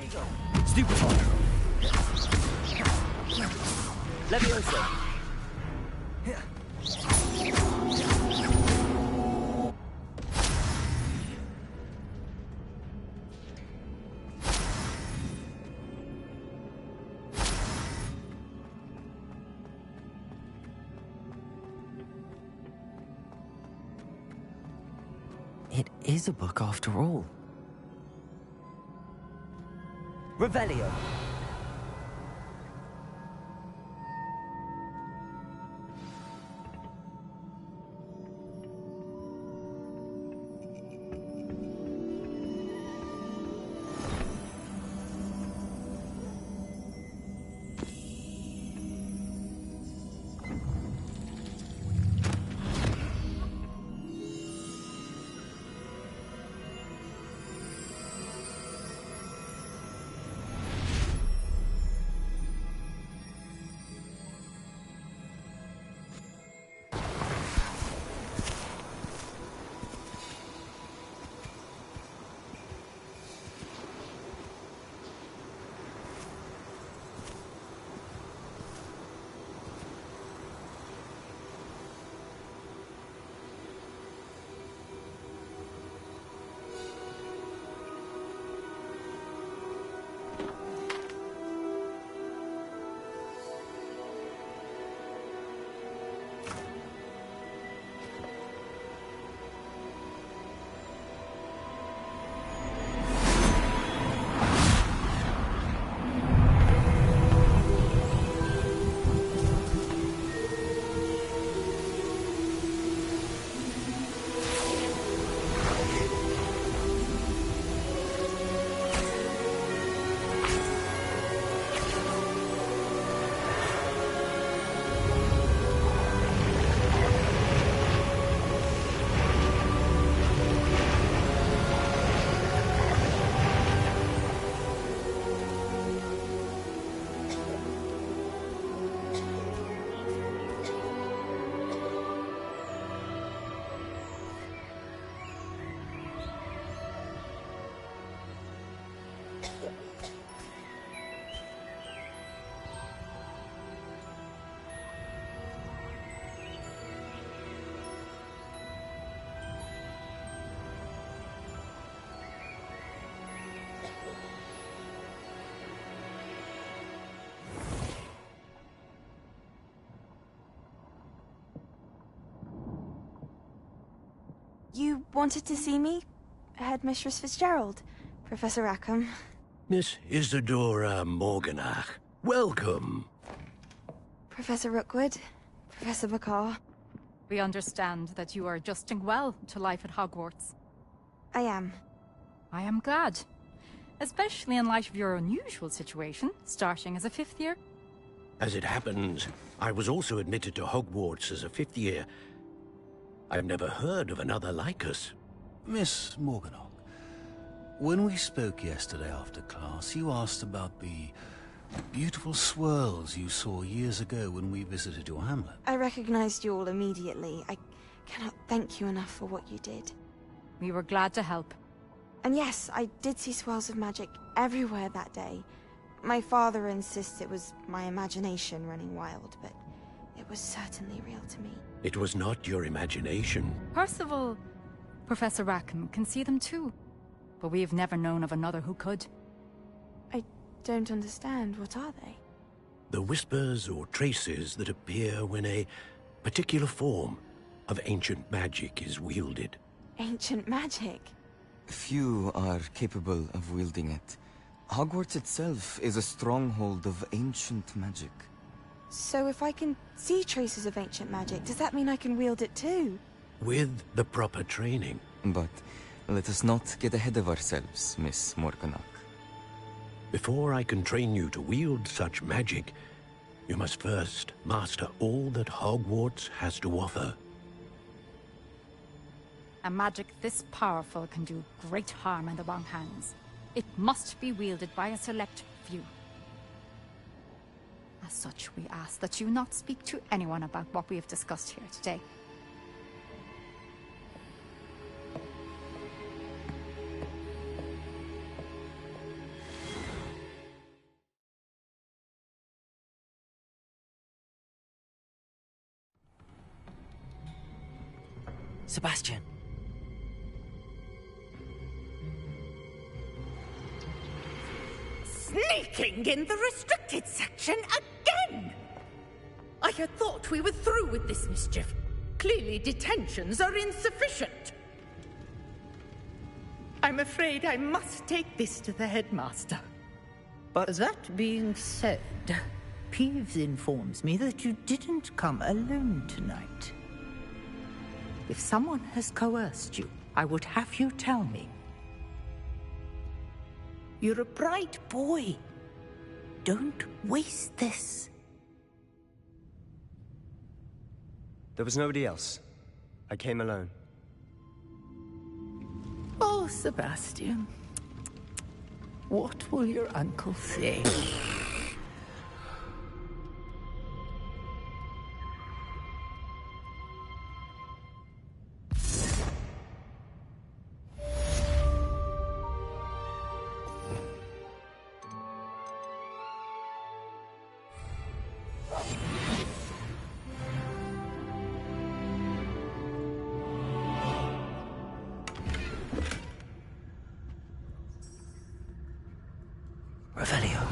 Prego! Stupefy! Levioso! It is a book after all. Revelio! You wanted to see me? Headmistress Fitzgerald? Professor Rackham? Miss Isadora Morganach, welcome. Professor Rookwood? Professor Bakar? We understand that you are adjusting well to life at Hogwarts. I am. I am glad. Especially in light of your unusual situation, starting as a 5th year. As it happens, I was also admitted to Hogwarts as a 5th year. I've never heard of another like us. Miss Morganach, when we spoke yesterday after class, you asked about the beautiful swirls you saw years ago when we visited your hamlet. I recognized you all immediately. I cannot thank you enough for what you did. We were glad to help. And yes, I did see swirls of magic everywhere that day. My father insists it was my imagination running wild, but it was certainly real to me. It was not your imagination. Percival, Professor Rackham can see them too. But we have never known of another who could. I don't understand. What are they? The whispers or traces that appear when a particular form of ancient magic is wielded. Ancient magic? Few are capable of wielding it. Hogwarts itself is a stronghold of ancient magic. So if I can see traces of ancient magic, does that mean I can wield it too? With the proper training. But let us not get ahead of ourselves, Miss Morganach. Before I can train you to wield such magic, you must first master all that Hogwarts has to offer. A magic this powerful can do great harm in the wrong hands. It must be wielded by a select few. As such, we ask that you not speak to anyone about what we have discussed here today. Sebastian. Sneaking in the restricted section again! I had thought we were through with this mischief. Clearly detentions are insufficient. I'm afraid I must take this to the headmaster. But that being said, Peeves informs me that you didn't come alone tonight. If someone has coerced you, I would have you tell me. You're a bright boy. Don't waste this. There was nobody else. I came alone. Oh, Sebastian. What will your uncle say? Revelio.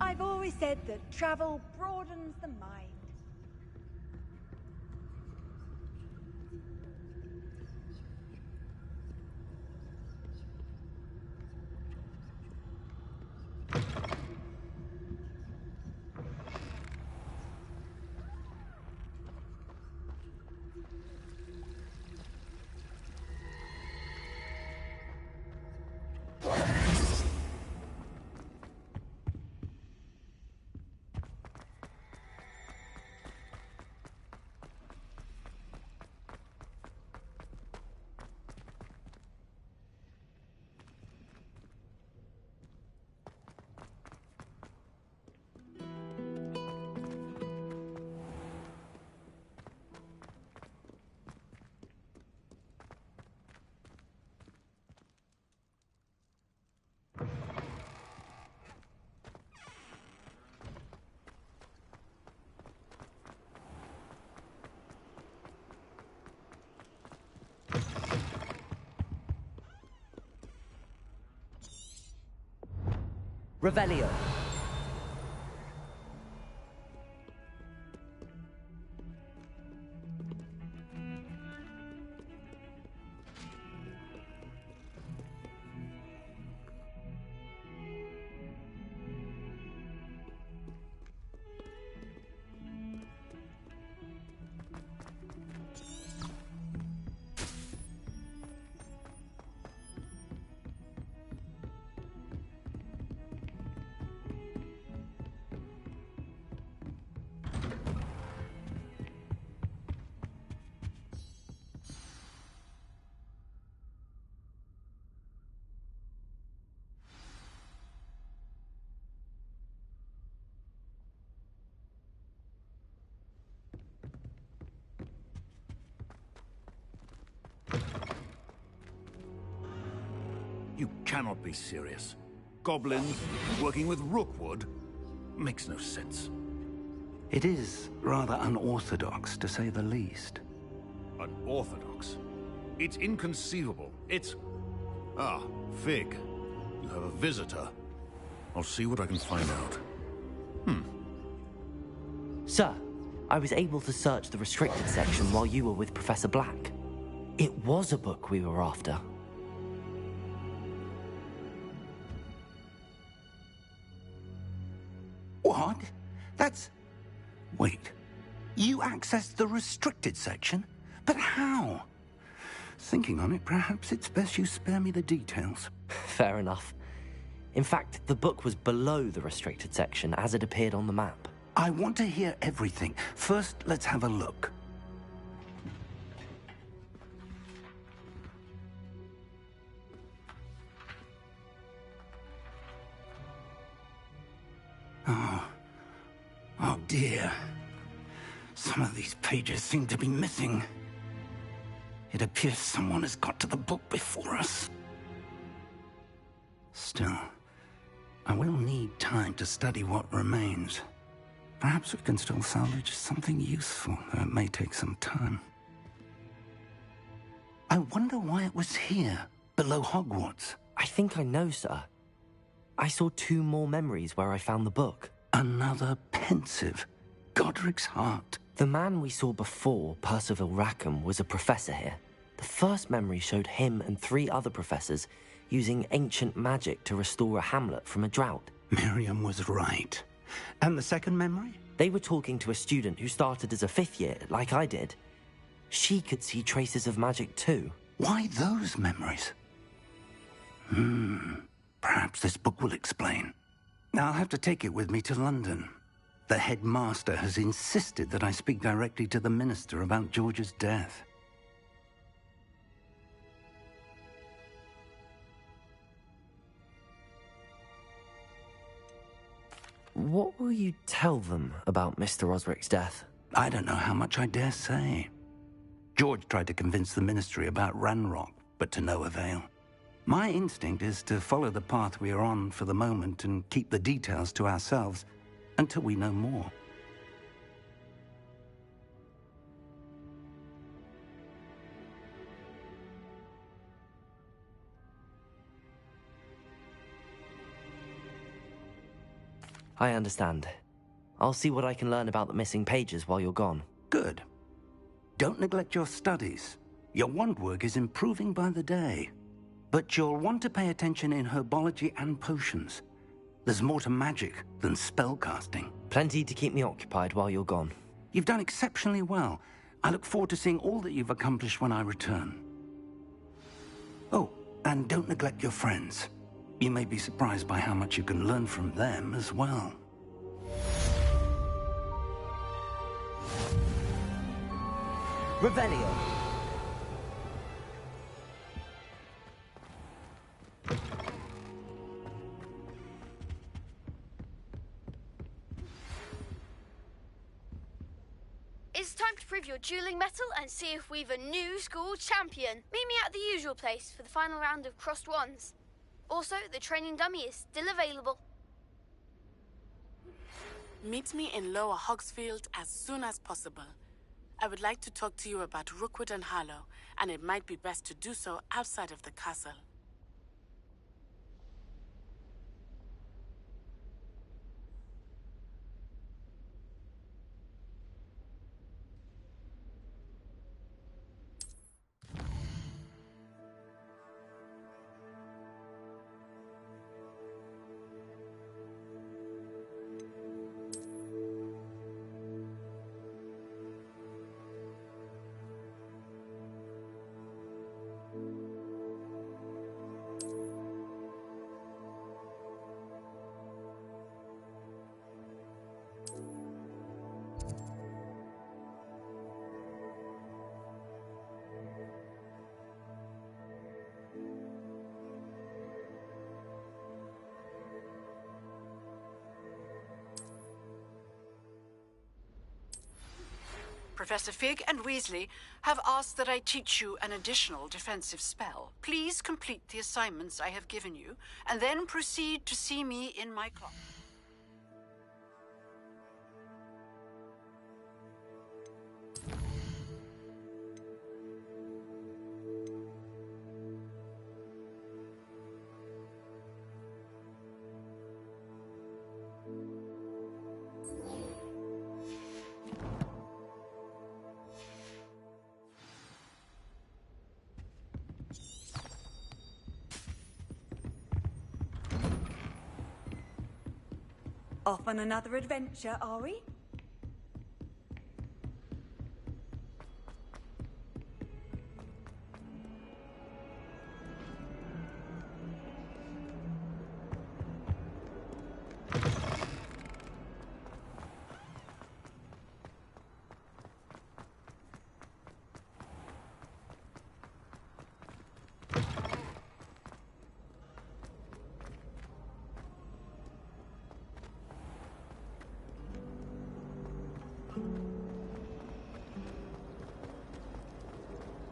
I've always said that travel broadens the mind. Revelio. You cannot be serious. Goblins working with Rookwood? Makes no sense. It is rather unorthodox, to say the least. Unorthodox? It's inconceivable. It's... Ah, Fig. You have a visitor. I'll see what I can find out. Sir, I was able to search the restricted section while you were with Professor Black. It was a book we were after. What? That's... Wait. You accessed the restricted section? But how? Thinking on it, perhaps it's best you spare me the details. Fair enough. In fact, the book was below the restricted section as it appeared on the map. I want to hear everything. First, let's have a look. Oh dear. Some of these pages seem to be missing. It appears someone has got to the book before us. Still, I will need time to study what remains. Perhaps we can still salvage something useful, though it may take some time. I wonder why it was here, below Hogwarts. I think I know, sir. I saw 2 more memories where I found the book. Another pensive. Godric's heart. The man we saw before, Percival Rackham, was a professor here. The first memory showed him and 3 other professors using ancient magic to restore a hamlet from a drought. Miriam was right. And the second memory? They were talking to a student who started as a 5th year, like I did. She could see traces of magic too. Why those memories? Perhaps this book will explain. I'll have to take it with me to London. The headmaster has insisted that I speak directly to the minister about George's death. What will you tell them about Mr. Osric's death? I don't know how much I dare say. George tried to convince the ministry about Ranrock, but to no avail. My instinct is to follow the path we are on for the moment and keep the details to ourselves until we know more. I understand. I'll see what I can learn about the missing pages while you're gone. Good. Don't neglect your studies. Your wand work is improving by the day. But you'll want to pay attention in herbology and potions. There's more to magic than spellcasting. Plenty to keep me occupied while you're gone. You've done exceptionally well. I look forward to seeing all that you've accomplished when I return. Oh, and don't neglect your friends. You may be surprised by how much you can learn from them as well. Revelio. It's time to prove your dueling mettle and see if we've a new school champion. Meet me at the usual place for the final round of crossed wands. Also, the training dummy is still available. Meet me in Lower Hogsfield as soon as possible. I would like to talk to you about Rookwood and Harlow, and it might be best to do so outside of the castle. Professor Fig and Weasley have asked that I teach you an additional defensive spell. Please complete the assignments I have given you, and then proceed to see me in my class. Off on another adventure, are we?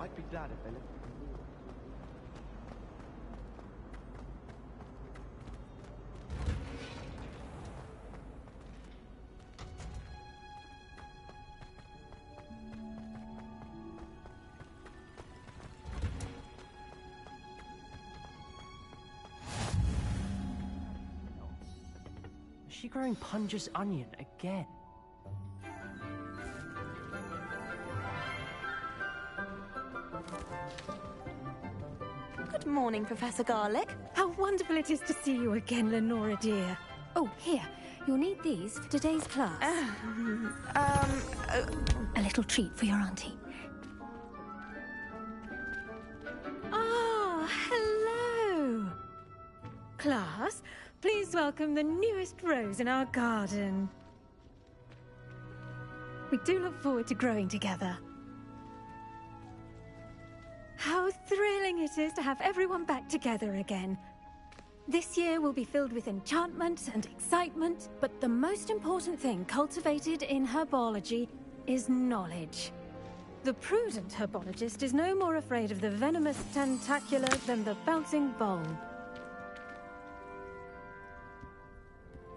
I'd be glad if they let me. she growing Punja's onion again? Good morning, Professor Garlick. How wonderful it is to see you again, Lenora dear. Oh, here. You'll need these for today's class. A little treat for your auntie. Ah, hello. Class, please welcome the newest rose in our garden. We do look forward to growing together. How thrilling it is to have everyone back together again. This year will be filled with enchantment and excitement, but the most important thing cultivated in herbology is knowledge. The prudent herbologist is no more afraid of the venomous tentacula than the bouncing bulb.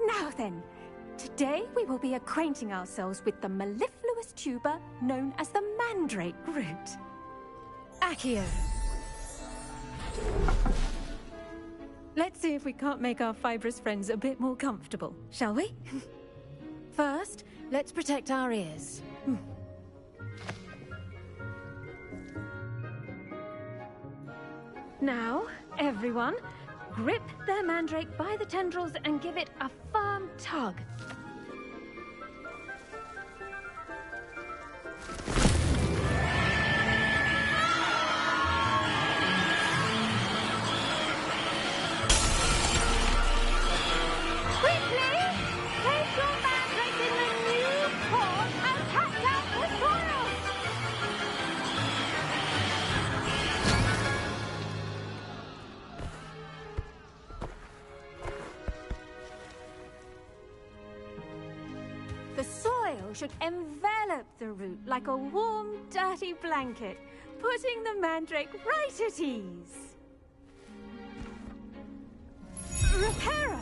Now then, today we will be acquainting ourselves with the mellifluous tuber known as the mandrake root. Accio. Let's see if we can't make our fibrous friends a bit more comfortable, shall we? First, let's protect our ears. Now, everyone, grip their mandrake by the tendrils and give it a firm tug. Should envelop the root like a warm, dirty blanket, putting the mandrake right at ease. Reparo!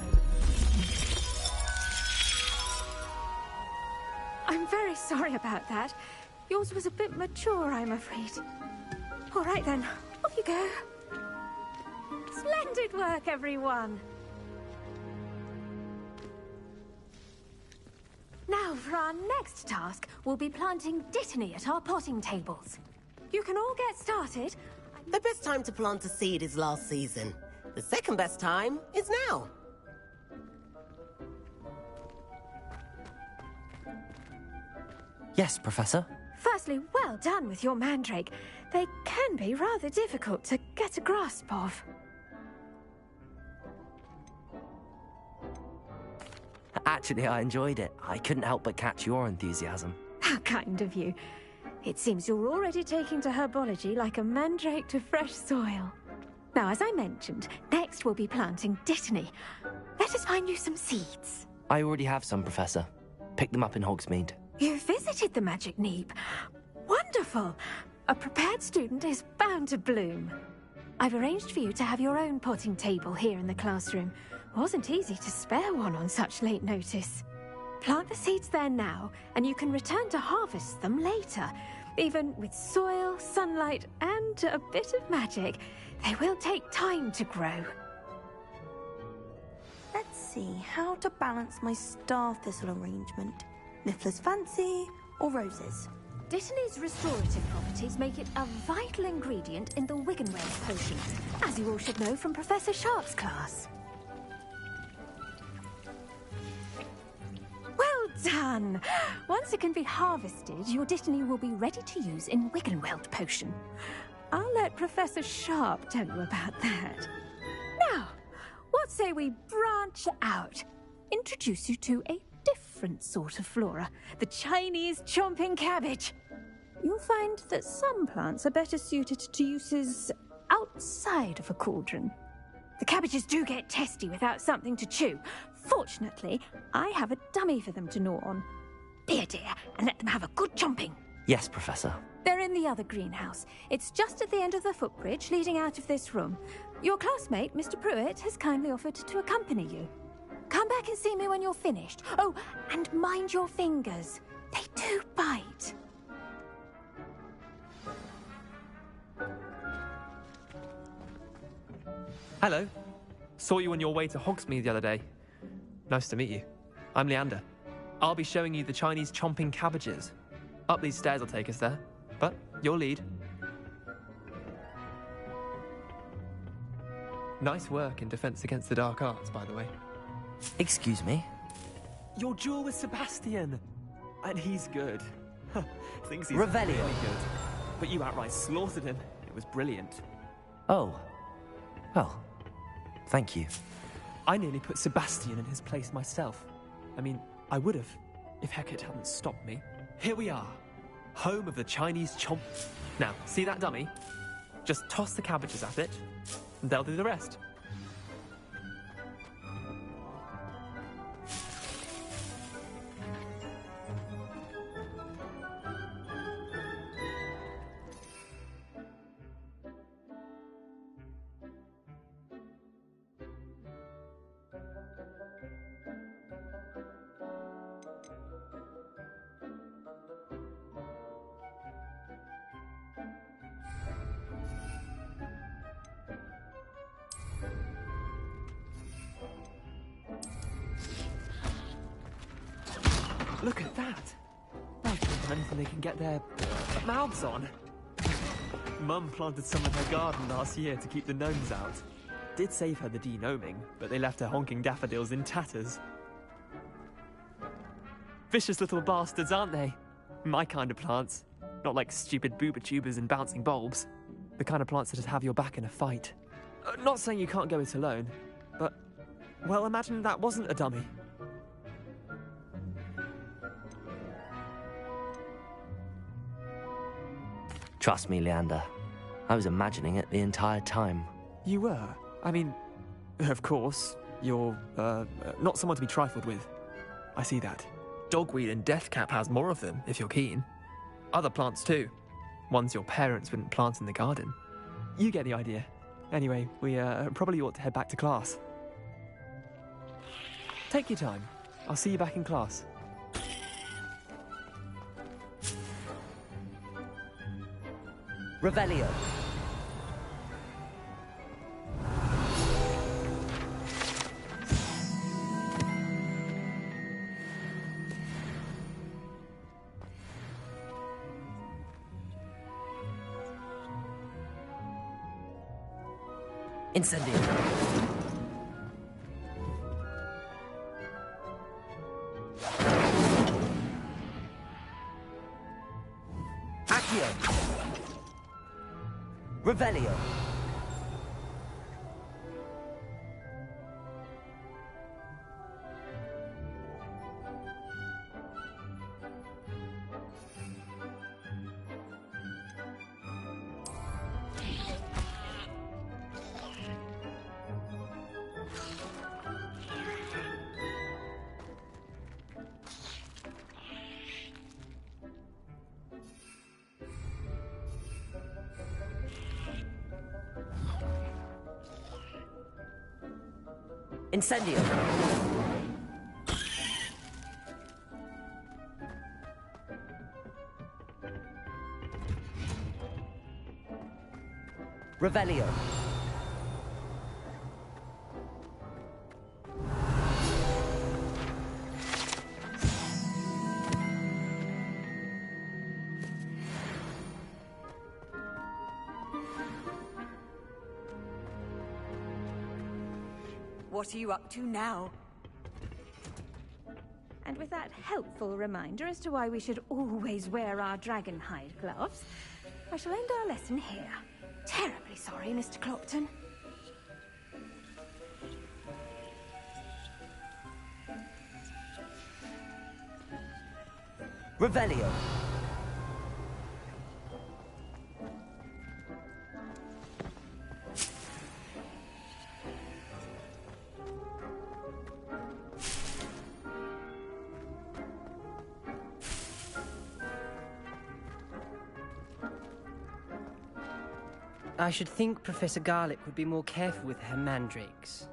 I'm very sorry about that. Yours was a bit mature, I'm afraid. All right then, off you go. Splendid work, everyone. Now, for our next task, we'll be planting dittany at our potting tables. You can all get started. The best time to plant a seed is last season. The second best time is now. Yes, Professor. Firstly, well done with your mandrake. They can be rather difficult to get a grasp of. Actually, I enjoyed it. I couldn't help but catch your enthusiasm. How kind of you. It seems you're already taking to herbology like a mandrake to fresh soil. Now, as I mentioned, next we'll be planting dittany. Let us find you some seeds. I already have some, Professor. Picked them up in Hogsmeade. You visited the Magic Neep. Wonderful! A prepared student is bound to bloom. I've arranged for you to have your own potting table here in the classroom. Wasn't easy to spare one on such late notice. Plant the seeds there now, and you can return to harvest them later. Even with soil, sunlight, and a bit of magic, they will take time to grow. Let's see how to balance my star thistle arrangement. Niffler's fancy or roses? Dittany's restorative properties make it a vital ingredient in the Wiggenweld potion, as you all should know from Professor Sharp's class. Well done! Once it can be harvested, your dittany will be ready to use in Wiggenweld potion. I'll let Professor Sharp tell you about that. Now, what say we branch out? Introduce you to a different sort of flora, the Chinese chomping cabbage. You'll find that some plants are better suited to uses outside of a cauldron. The cabbages do get testy without something to chew. Fortunately, I have a dummy for them to gnaw on. Be a dear and let them have a good chomping. Yes, Professor. They're in the other greenhouse. It's just at the end of the footbridge leading out of this room. Your classmate, Mr. Pruitt, has kindly offered to accompany you. Come back and see me when you're finished. Oh, and mind your fingers. They do bite. Hello. Saw you on your way to Hogsmeade the other day. Nice to meet you. I'm Leander. I'll be showing you the Chinese chomping cabbages. Up these stairs will take us there, but your lead. Nice work in Defense Against the Dark Arts, by the way. Excuse me? Your duel with Sebastian! And he's good. Thinks he's Revelio. really good. But you outright slaughtered him. It was brilliant. Oh. Well, thank you. I nearly put Sebastian in his place myself. I mean, I would have, if Hecate hadn't stopped me. Here we are, home of the Chinese chomp. Now, see that dummy? Just toss the cabbages at it, and they'll do the rest. Look at that! They've done anything they can get their mouths on. Mum planted some in her garden last year to keep the gnomes out. Did save her the de-gnoming, but they left her honking daffodils in tatters. Vicious little bastards, aren't they? My kind of plants. Not like stupid booba tubers and bouncing bulbs. The kind of plants that just have your back in a fight. Not saying you can't go it alone, but... well, imagine that wasn't a dummy. Trust me, Leander. I was imagining it the entire time. You were? I mean, of course, you're, not someone to be trifled with. I see that. Dogweed and deathcap has more of them, if you're keen. Other plants too. Ones your parents wouldn't plant in the garden. You get the idea. Anyway, we, probably ought to head back to class. Take your time. I'll see you back in class. Revelio. Incendio. Accio. Revelio. Incendio. Revelio. What are you up to now? And with that helpful reminder as to why we should always wear our dragon hide gloves, I shall end our lesson here. Terribly sorry, Mr. Clopton. Revelio. I should think Professor Garlick would be more careful with her mandrakes.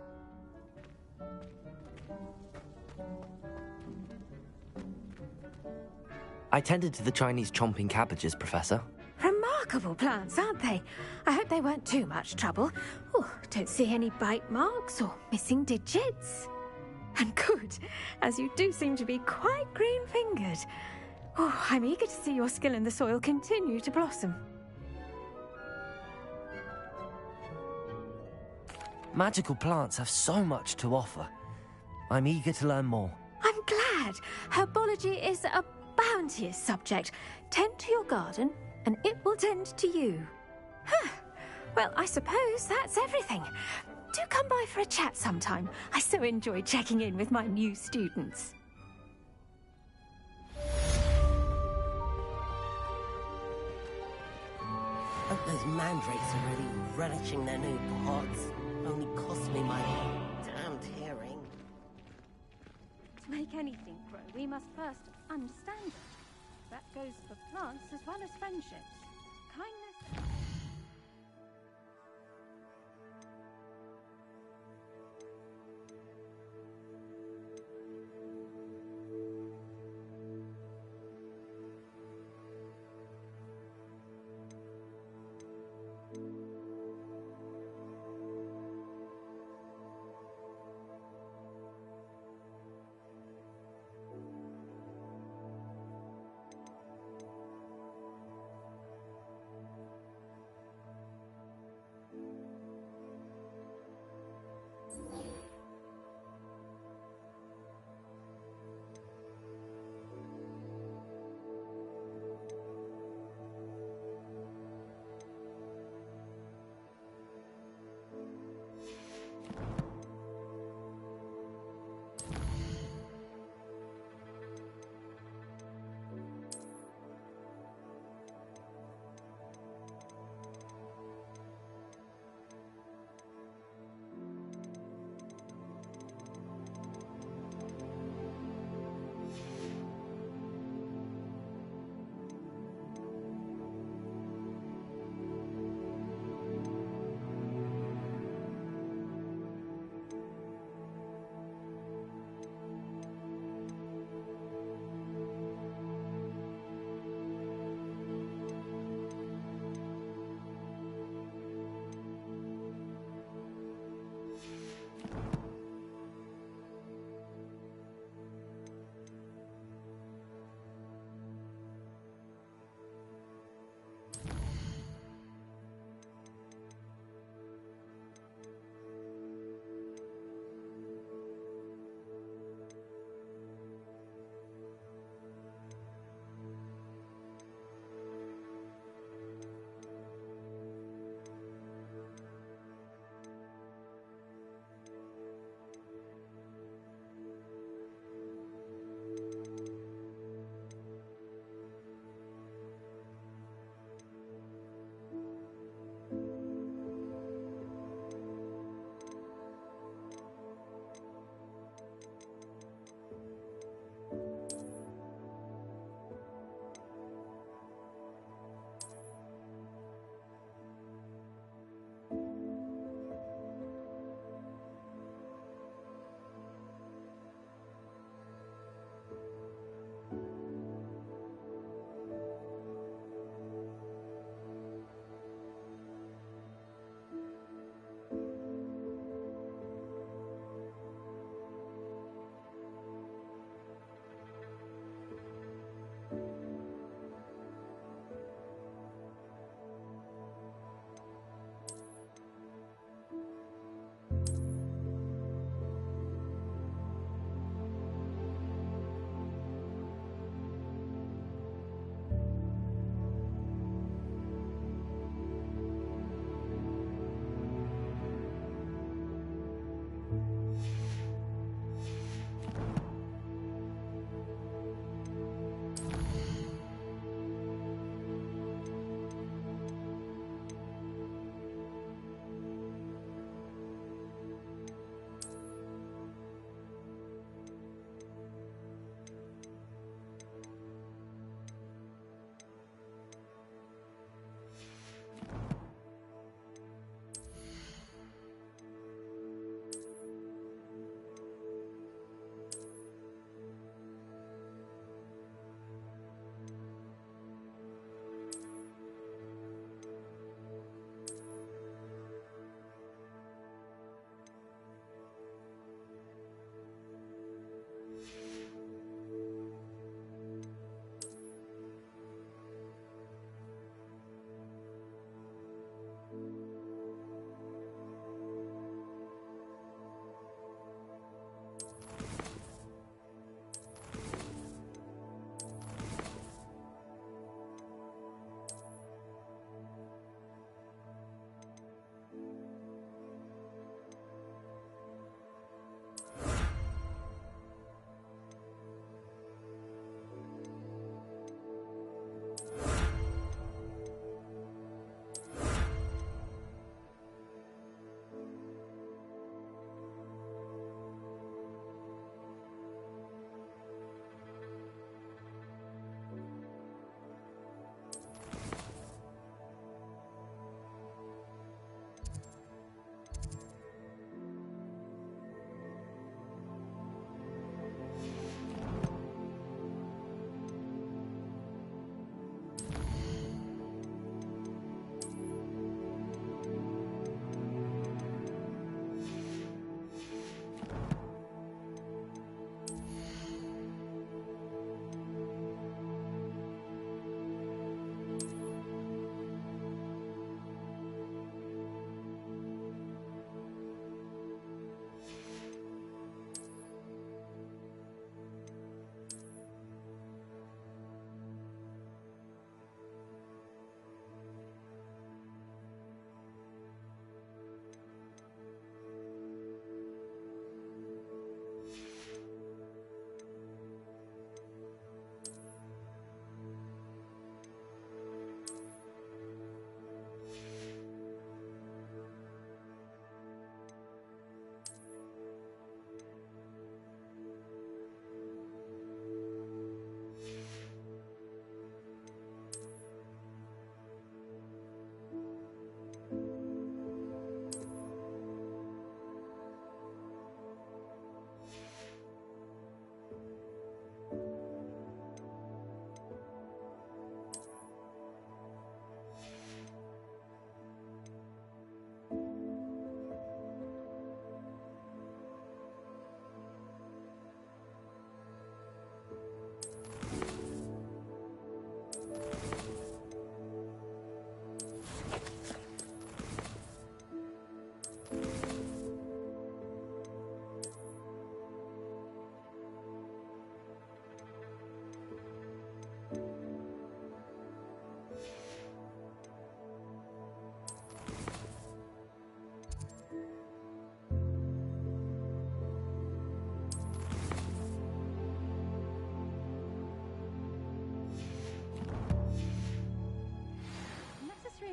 I tended to the Chinese chomping cabbages, Professor. Remarkable plants, aren't they? I hope they weren't too much trouble. Oh, don't see any bite marks or missing digits. And good, as you do seem to be quite green-fingered. Oh, I'm eager to see your skill in the soil continue to blossom. Magical plants have so much to offer. I'm eager to learn more. I'm glad. Herbology is a bounteous subject. Tend to your garden, and it will tend to you. Huh. Well, I suppose that's everything. Do come by for a chat sometime. I so enjoy checking in with my new students. Hope those mandrakes are really relishing their new pots. Only cost me my damned hearing. To make anything grow, we must first understand it. That goes for plants as well as friendships. Kindness...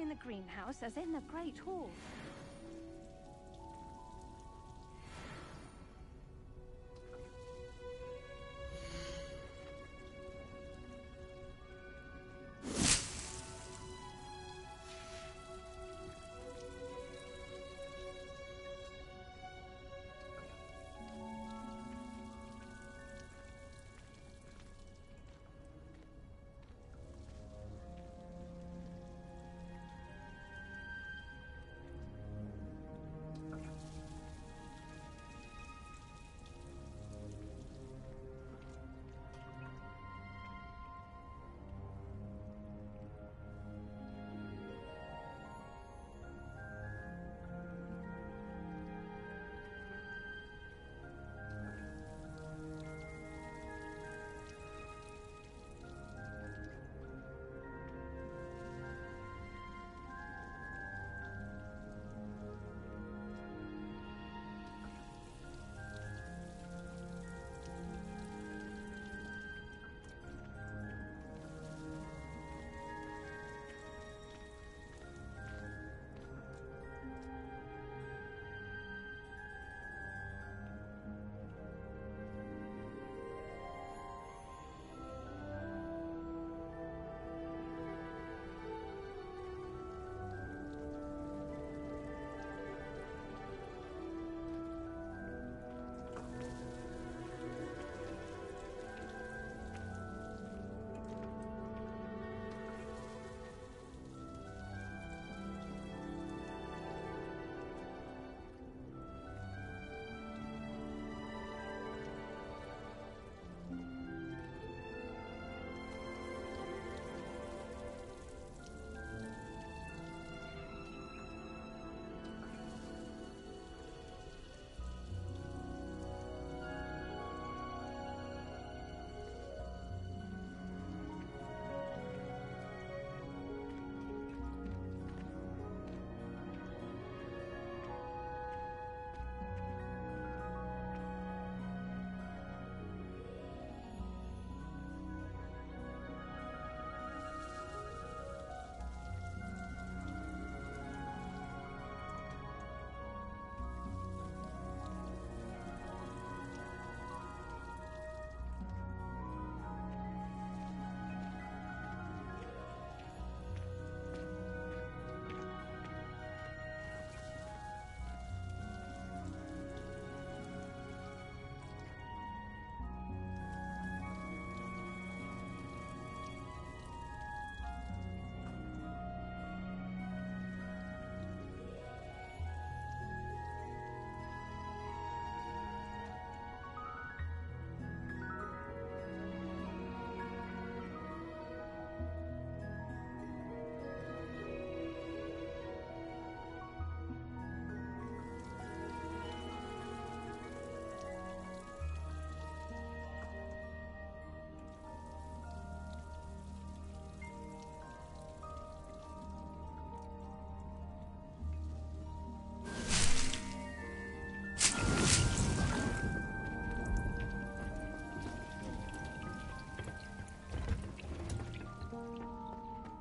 In the greenhouse as in the Great Hall.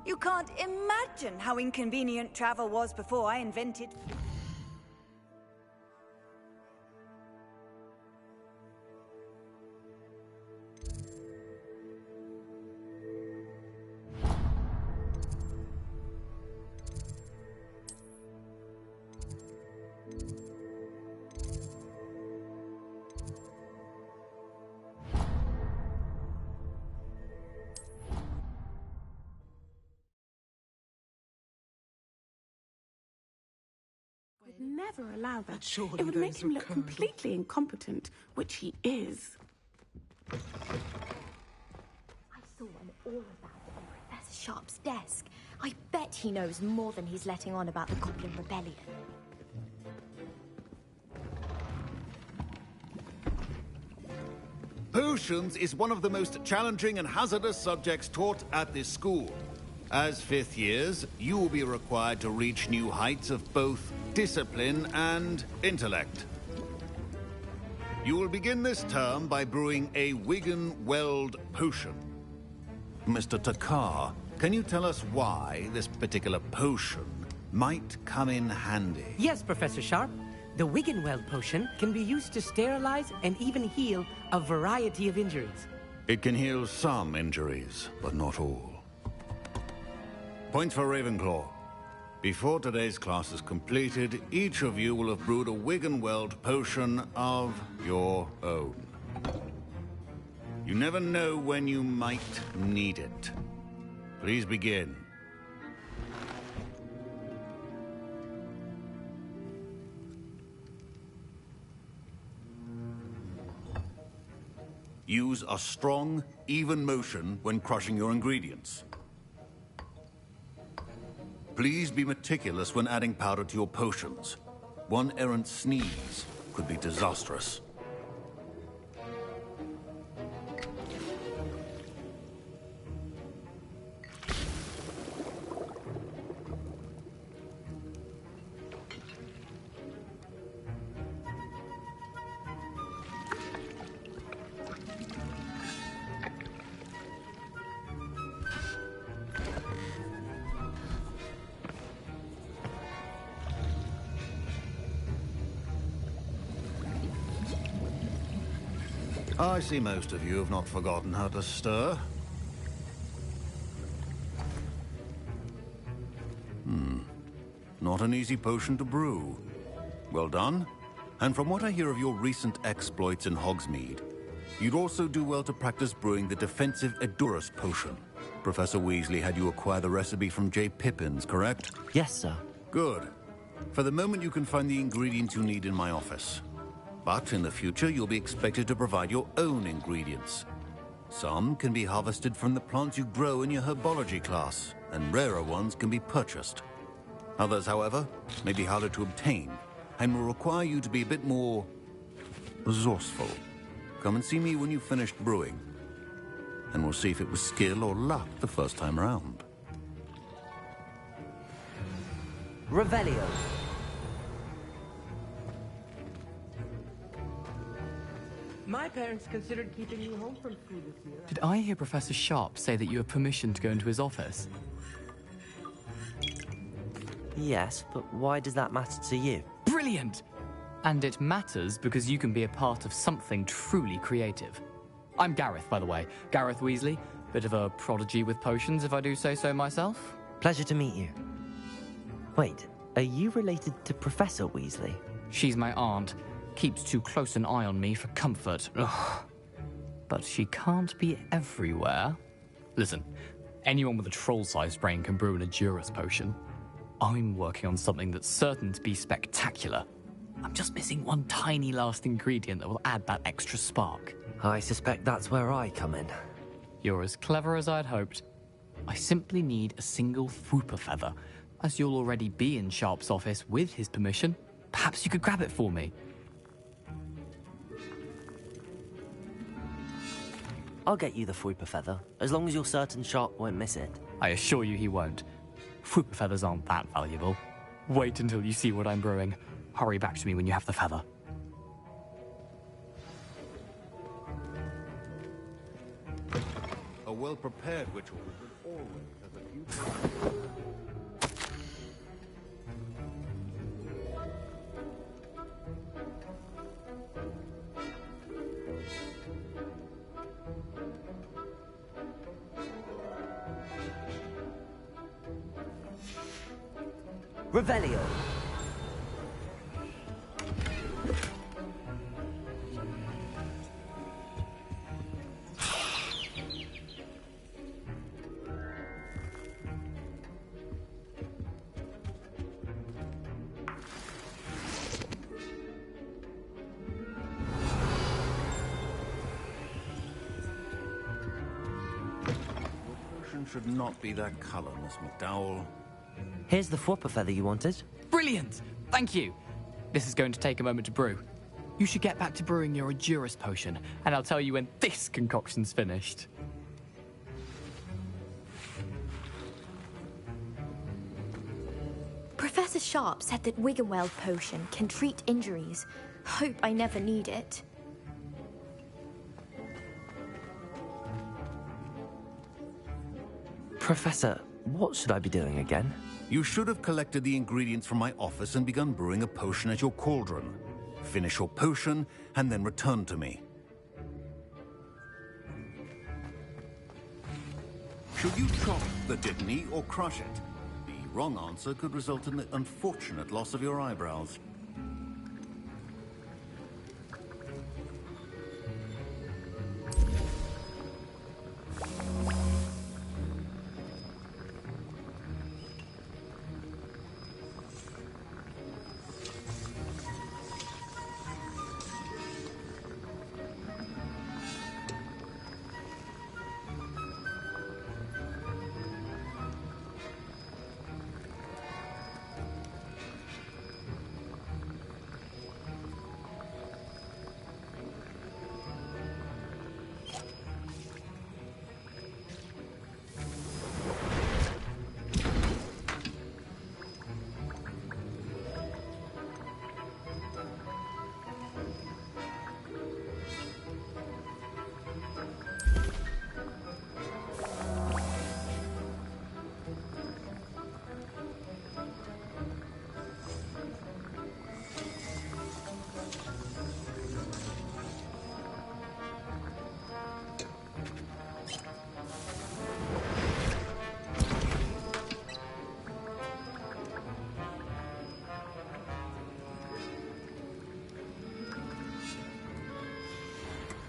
You can't imagine how inconvenient travel was before I invented... Would never allow that. It would make him look completely incompetent, which he is. I saw all of that on Professor Sharp's desk. I bet he knows more than he's letting on about the Goblin Rebellion. Potions is one of the most challenging and hazardous subjects taught at this school. As fifth years, you will be required to reach new heights of both discipline and intellect. You will begin this term by brewing a Wiggenweld potion. Mr. Takar, can you tell us why this particular potion might come in handy? Yes, Professor Sharp. The Wiggenweld potion can be used to sterilize and even heal a variety of injuries. It can heal some injuries, but not all. Point for Ravenclaw. Before today's class is completed, each of you will have brewed a Wiggenweld potion of your own. You never know when you might need it. Please begin. Use a strong, even motion when crushing your ingredients. Please be meticulous when adding powder to your potions. One errant sneeze could be disastrous. I see most of you have not forgotten how to stir. Not an easy potion to brew. Well done. And from what I hear of your recent exploits in Hogsmeade, you'd also do well to practice brewing the defensive Edurus potion. Professor Weasley had you acquire the recipe from J. Pippins, correct? Yes, sir. Good. For the moment, you can find the ingredients you need in my office. But in the future, you'll be expected to provide your own ingredients. Some can be harvested from the plants you grow in your herbology class, and rarer ones can be purchased. Others, however, may be harder to obtain, and will require you to be a bit more resourceful. Come and see me when you've finished brewing, and we'll see if it was skill or luck the first time around. Revelio. My parents considered keeping you home from school this year. Did I hear Professor Sharp say that you have permission to go into his office? Yes, but why does that matter to you? Brilliant! And it matters because you can be a part of something truly creative. I'm Gareth, by the way. Gareth Weasley. Bit of a prodigy with potions, if I do say so myself. Pleasure to meet you. Wait, are you related to Professor Weasley? She's my aunt. Keeps too close an eye on me for comfort. Ugh. But she can't be everywhere. Listen, anyone with a troll-sized brain can brew an Edurus potion. I'm working on something that's certain to be spectacular. I'm just missing one tiny last ingredient that will add that extra spark. I suspect that's where I come in. You're as clever as I'd hoped. I simply need a single Fwooper feather. As you'll already be in Sharp's office with his permission, perhaps you could grab it for me. I'll get you the Fwooper feather, as long as you're certain Sharp won't miss it. I assure you he won't. Fwooper feathers aren't that valuable. Wait until you see what I'm brewing. Hurry back to me when you have the feather. A well-prepared ritual always has a few... Revelio. potion should not be that color, Miss McDowell. Here's the Fwopper feather you wanted. Brilliant! Thank you. This is going to take a moment to brew. You should get back to brewing your Edurus potion, and I'll tell you when this concoction's finished. Professor Sharp said that Wiggenweld potion can treat injuries. Hope I never need it. Professor, what should I be doing again? You should have collected the ingredients from my office and begun brewing a potion at your cauldron. Finish your potion, and then return to me. Should you chop the Dittany or crush it? The wrong answer could result in the unfortunate loss of your eyebrows.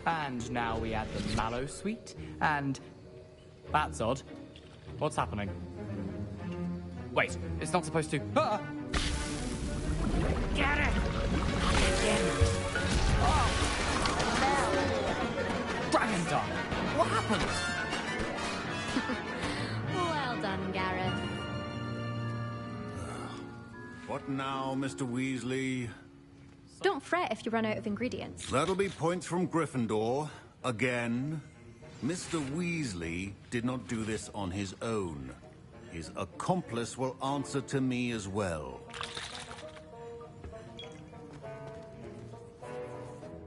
And now we add the mallow sweet, and... That's odd. What's happening? Wait, it's not supposed to... Ah! Get it! Dragon Dog! What happened? Well done, Gareth. What now, Mr. Weasley? Don't fret if you run out of ingredients. That'll be points from Gryffindor. Again. Mr. Weasley did not do this on his own. His accomplice will answer to me as well.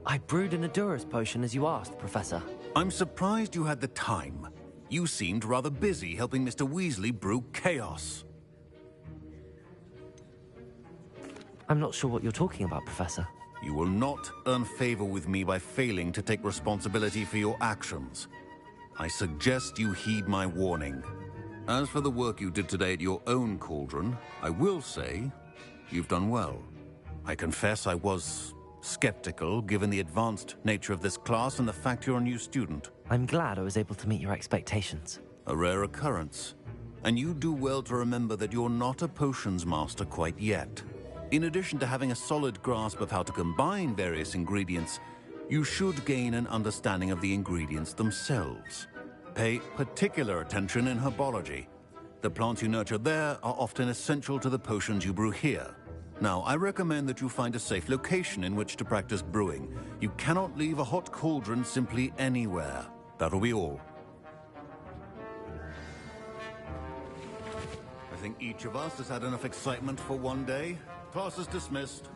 I brewed an Edurus potion as you asked, Professor. I'm surprised you had the time. You seemed rather busy helping Mr. Weasley brew chaos. I'm not sure what you're talking about, Professor. You will not earn favor with me by failing to take responsibility for your actions. I suggest you heed my warning. As for the work you did today at your own cauldron, I will say you've done well. I confess I was skeptical, given the advanced nature of this class and the fact you're a new student. I'm glad I was able to meet your expectations. A rare occurrence. And you do well to remember that you're not a potions master quite yet. In addition to having a solid grasp of how to combine various ingredients, you should gain an understanding of the ingredients themselves. Pay particular attention in herbology. The plants you nurture there are often essential to the potions you brew here. Now, I recommend that you find a safe location in which to practice brewing. You cannot leave a hot cauldron simply anywhere. That'll be all. I think each of us has had enough excitement for one day. Class is dismissed.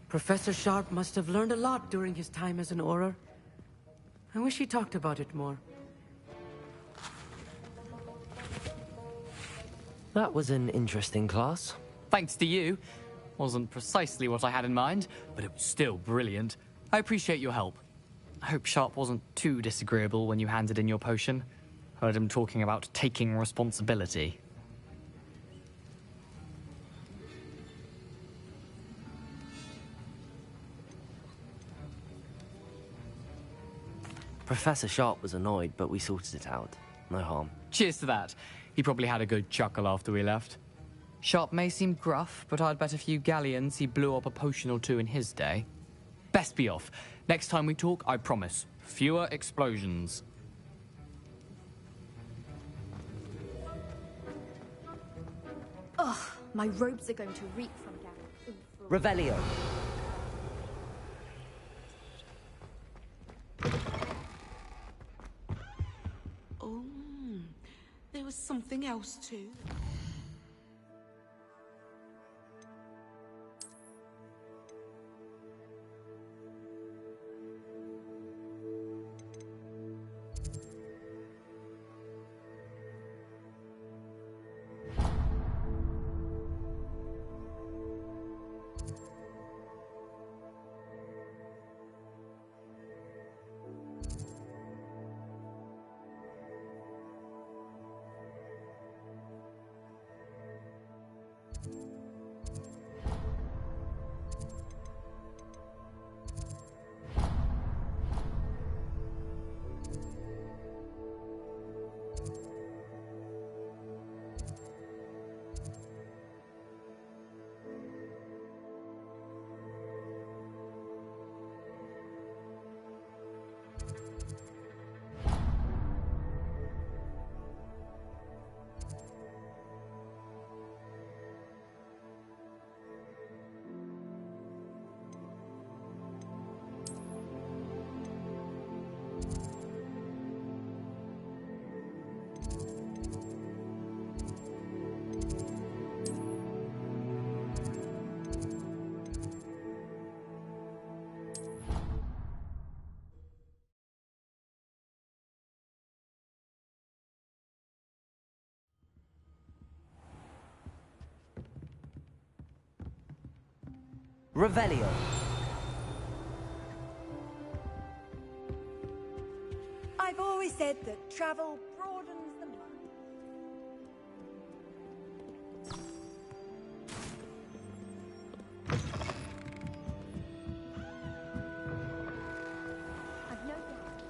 Professor Sharp must have learned a lot during his time as an Auror. I wish he talked about it more. That was an interesting class. Thanks to you. Wasn't precisely what I had in mind, but it was still brilliant. I appreciate your help. I hope Sharp wasn't too disagreeable when you handed in your potion. Heard him talking about taking responsibility. Professor Sharp was annoyed, but we sorted it out. No harm. Cheers to that. He probably had a good chuckle after we left. Sharp may seem gruff, but I'd bet a few galleons he blew up a potion or two in his day. Best be off. Next time we talk, I promise, fewer explosions. Ugh, my robes are going to reek from Gary. Revelio. Oh, there was something else too. Revelio. I've always said that travel broadens the mind. I've no doubt.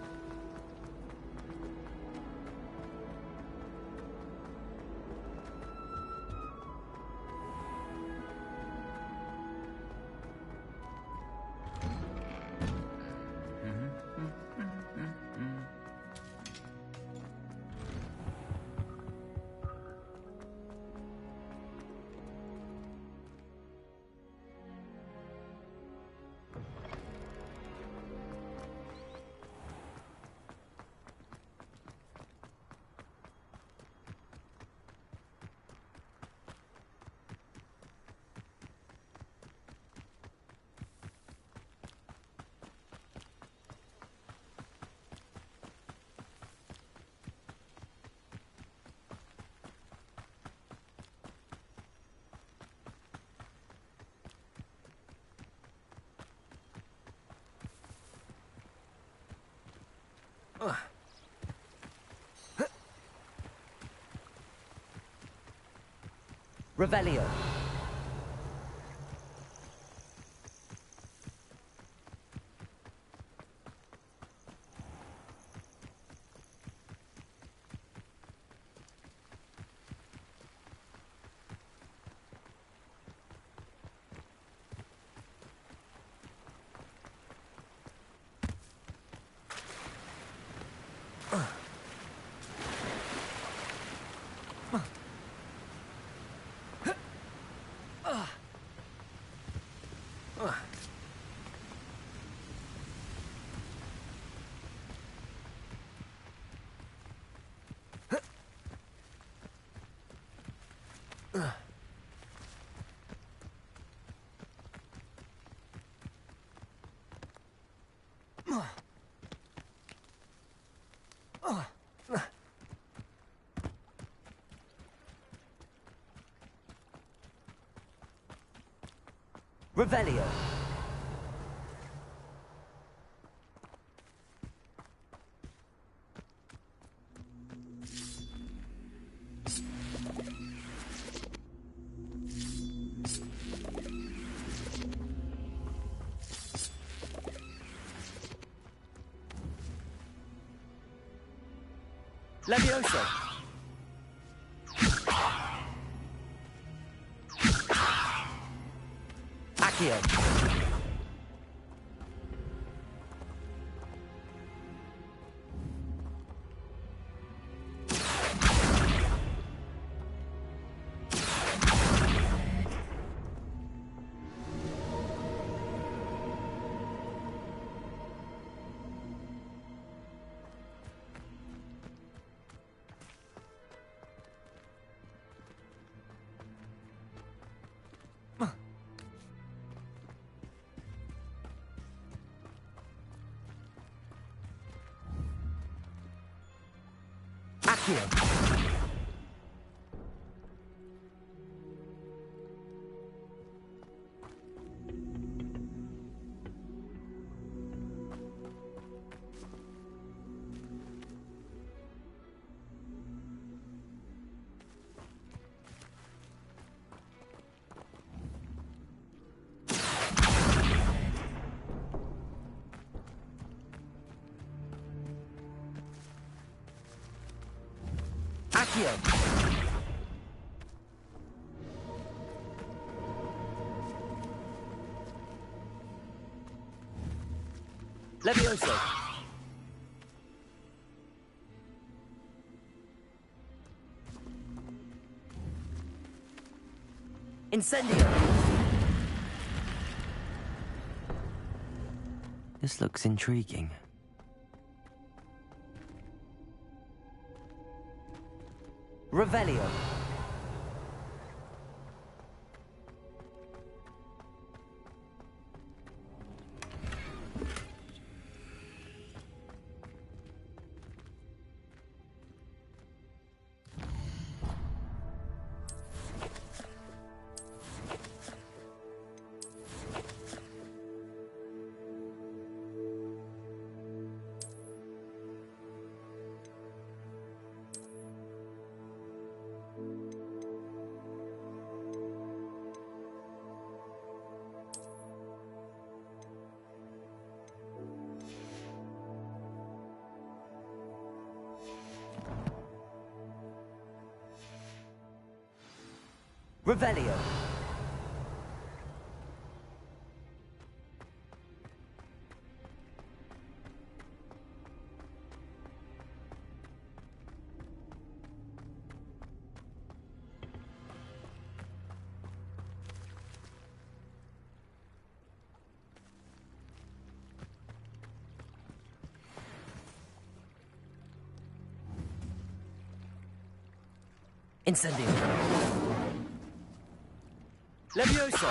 Revelio. Revelio. Levioso. Accio. Accio. Accio. Levioso. Incendio. This looks intriguing. Revelio. Revelio. Incendio. Levioso!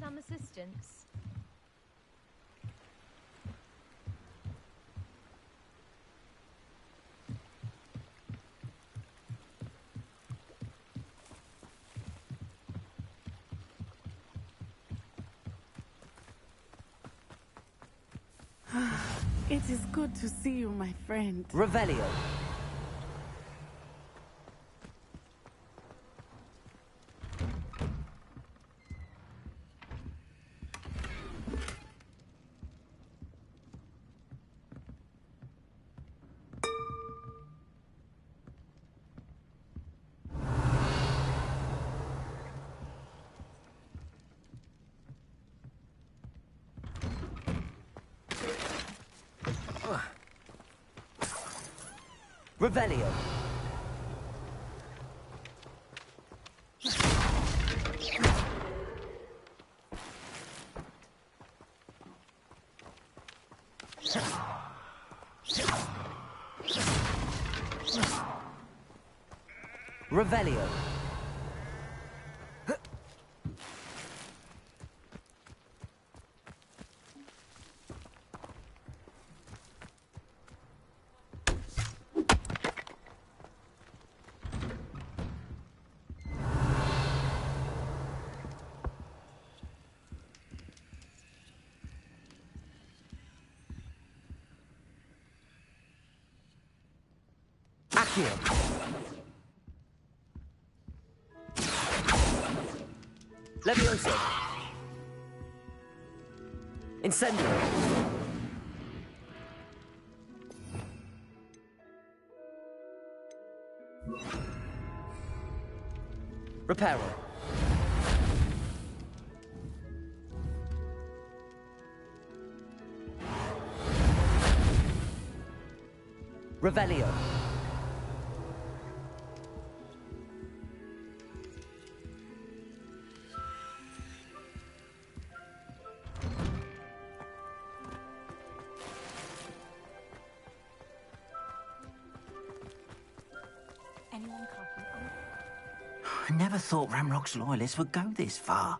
Some assistance. It is good to see you, my friend. Revelio. Revelio. Revelio. Accio. Levioso. Incendio. Reparo. Revelio. Anyone copy? I never thought Ramrock's loyalists would go this far.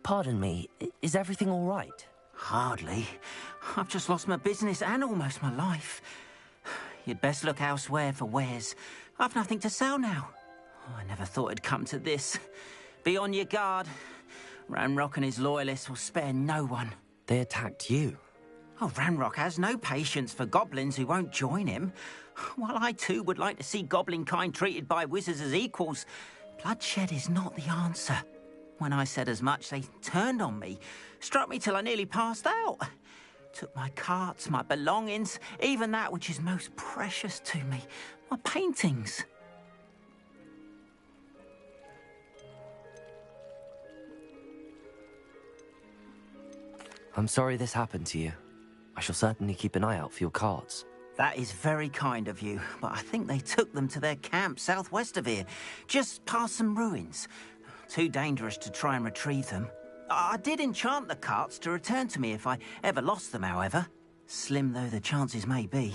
Pardon me, is everything all right? Hardly. I've just lost my business and almost my life. You'd best look elsewhere for wares. I've nothing to sell now. I never thought it'd come to this. Be on your guard. Ranrock and his loyalists will spare no one. They attacked you? Oh, Ranrock has no patience for goblins who won't join him. While I too would like to see goblin kind treated by wizards as equals, bloodshed is not the answer. When I said as much, they turned on me, struck me till I nearly passed out. Took my carts, my belongings, even that which is most precious to me, my paintings. I'm sorry this happened to you. I shall certainly keep an eye out for your carts. That is very kind of you, but I think they took them to their camp southwest of here, just past some ruins. Too dangerous to try and retrieve them. I did enchant the carts to return to me if I ever lost them, however. Slim though the chances may be,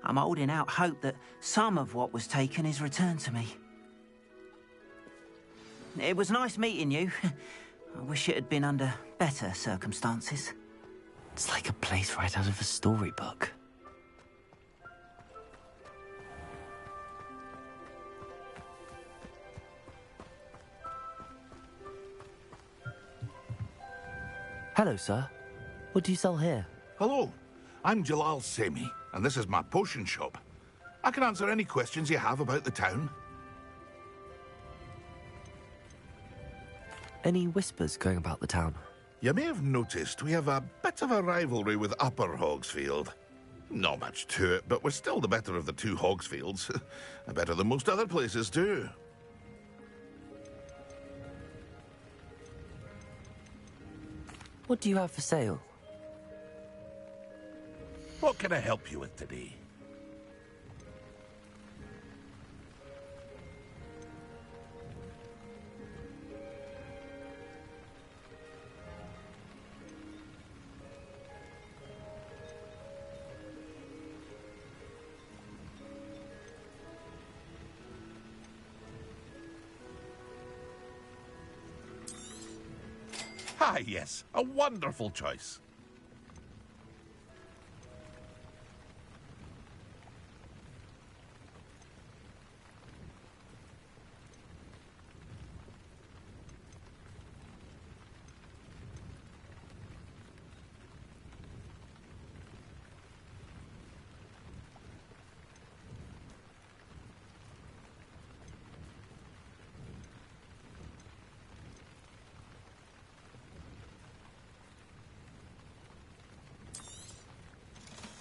I'm holding out hope that some of what was taken is returned to me. It was nice meeting you. I wish it had been under better circumstances. It's like a place right out of a storybook. Hello, sir. What do you sell here? Hello, I'm Jalal Semi, and this is my potion shop. I can answer any questions you have about the town. Any whispers going about the town? You may have noticed we have a bit of a rivalry with Upper Hogsfield. Not much to it, but we're still the better of the two Hogsfields. Better than most other places, too. What do you have for sale? What can I help you with today? Ah, yes, a wonderful choice.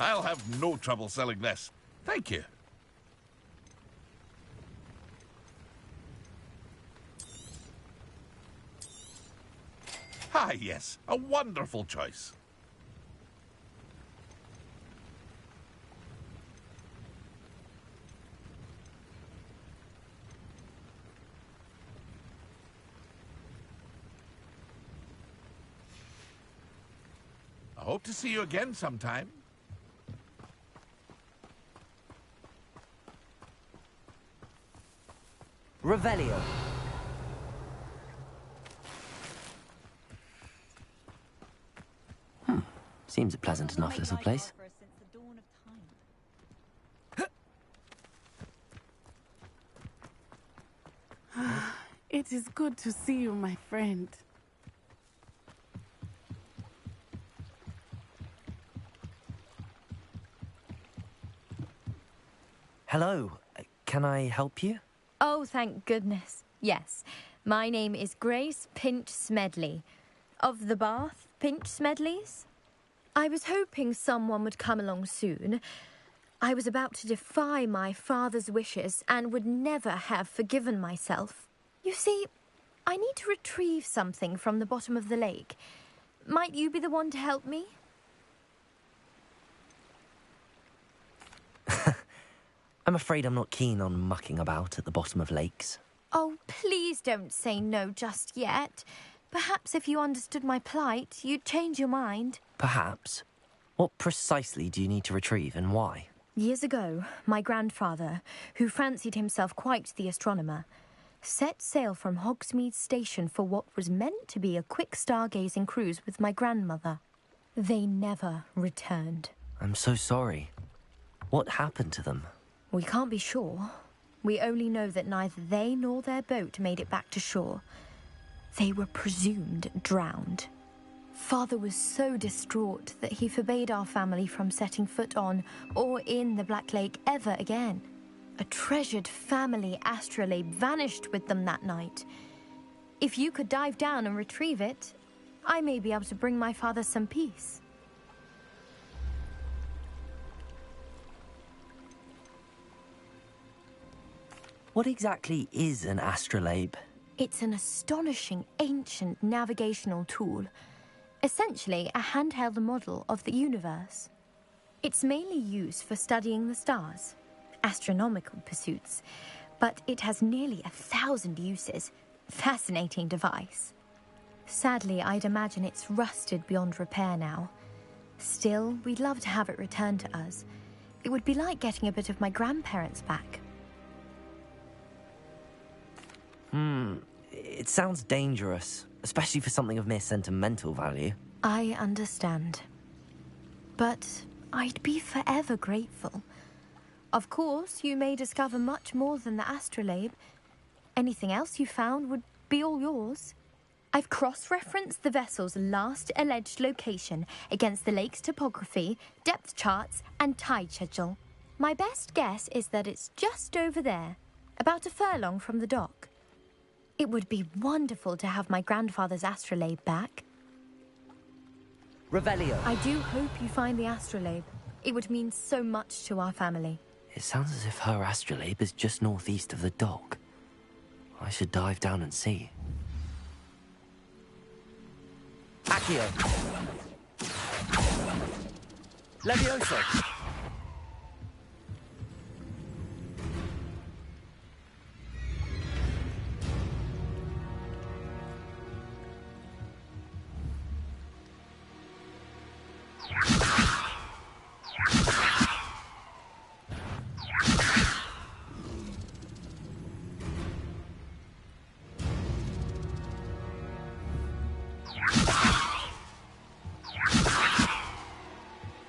I'll have no trouble selling this. Thank you. Ah, yes, a wonderful choice. I hope to see you again sometime. Revelio. Seems a pleasant enough little place. It is good to see you, my friend. Hello. Can I help you? Oh, thank goodness. Yes. My name is Grace Pinch Smedley. Of the Bath Pinch Smedleys. I was hoping someone would come along soon. I was about to defy my father's wishes and would never have forgiven myself. You see, I need to retrieve something from the bottom of the lake. Might you be the one to help me? I'm afraid I'm not keen on mucking about at the bottom of lakes. Oh, please don't say no just yet. Perhaps if you understood my plight, you'd change your mind. Perhaps. What precisely do you need to retrieve and why? Years ago, my grandfather, who fancied himself quite the astronomer, set sail from Hogsmeade Station for what was meant to be a quick stargazing cruise with my grandmother. They never returned. I'm so sorry. What happened to them? We can't be sure. We only know that neither they nor their boat made it back to shore. They were presumed drowned. Father was so distraught that he forbade our family from setting foot on or in the Black Lake ever again. A treasured family astrolabe vanished with them that night. If you could dive down and retrieve it, I may be able to bring my father some peace. What exactly is an astrolabe? It's an astonishing ancient navigational tool. Essentially, a handheld model of the universe. It's mainly used for studying the stars, astronomical pursuits, but it has nearly 1,000 uses. Fascinating device. Sadly, I'd imagine it's rusted beyond repair now. Still, we'd love to have it returned to us. It would be like getting a bit of my grandparents back. It sounds dangerous, especially for something of mere sentimental value. I understand. But I'd be forever grateful. Of course, you may discover much more than the astrolabe. Anything else you found would be all yours. I've cross-referenced the vessel's last alleged location against the lake's topography, depth charts, and tide schedule. My best guess is that it's just over there, about a furlong from the dock. It would be wonderful to have my grandfather's astrolabe back. Revelio. I do hope you find the astrolabe. It would mean so much to our family. It sounds as if her astrolabe is just northeast of the dock. I should dive down and see. Accio. Levioso.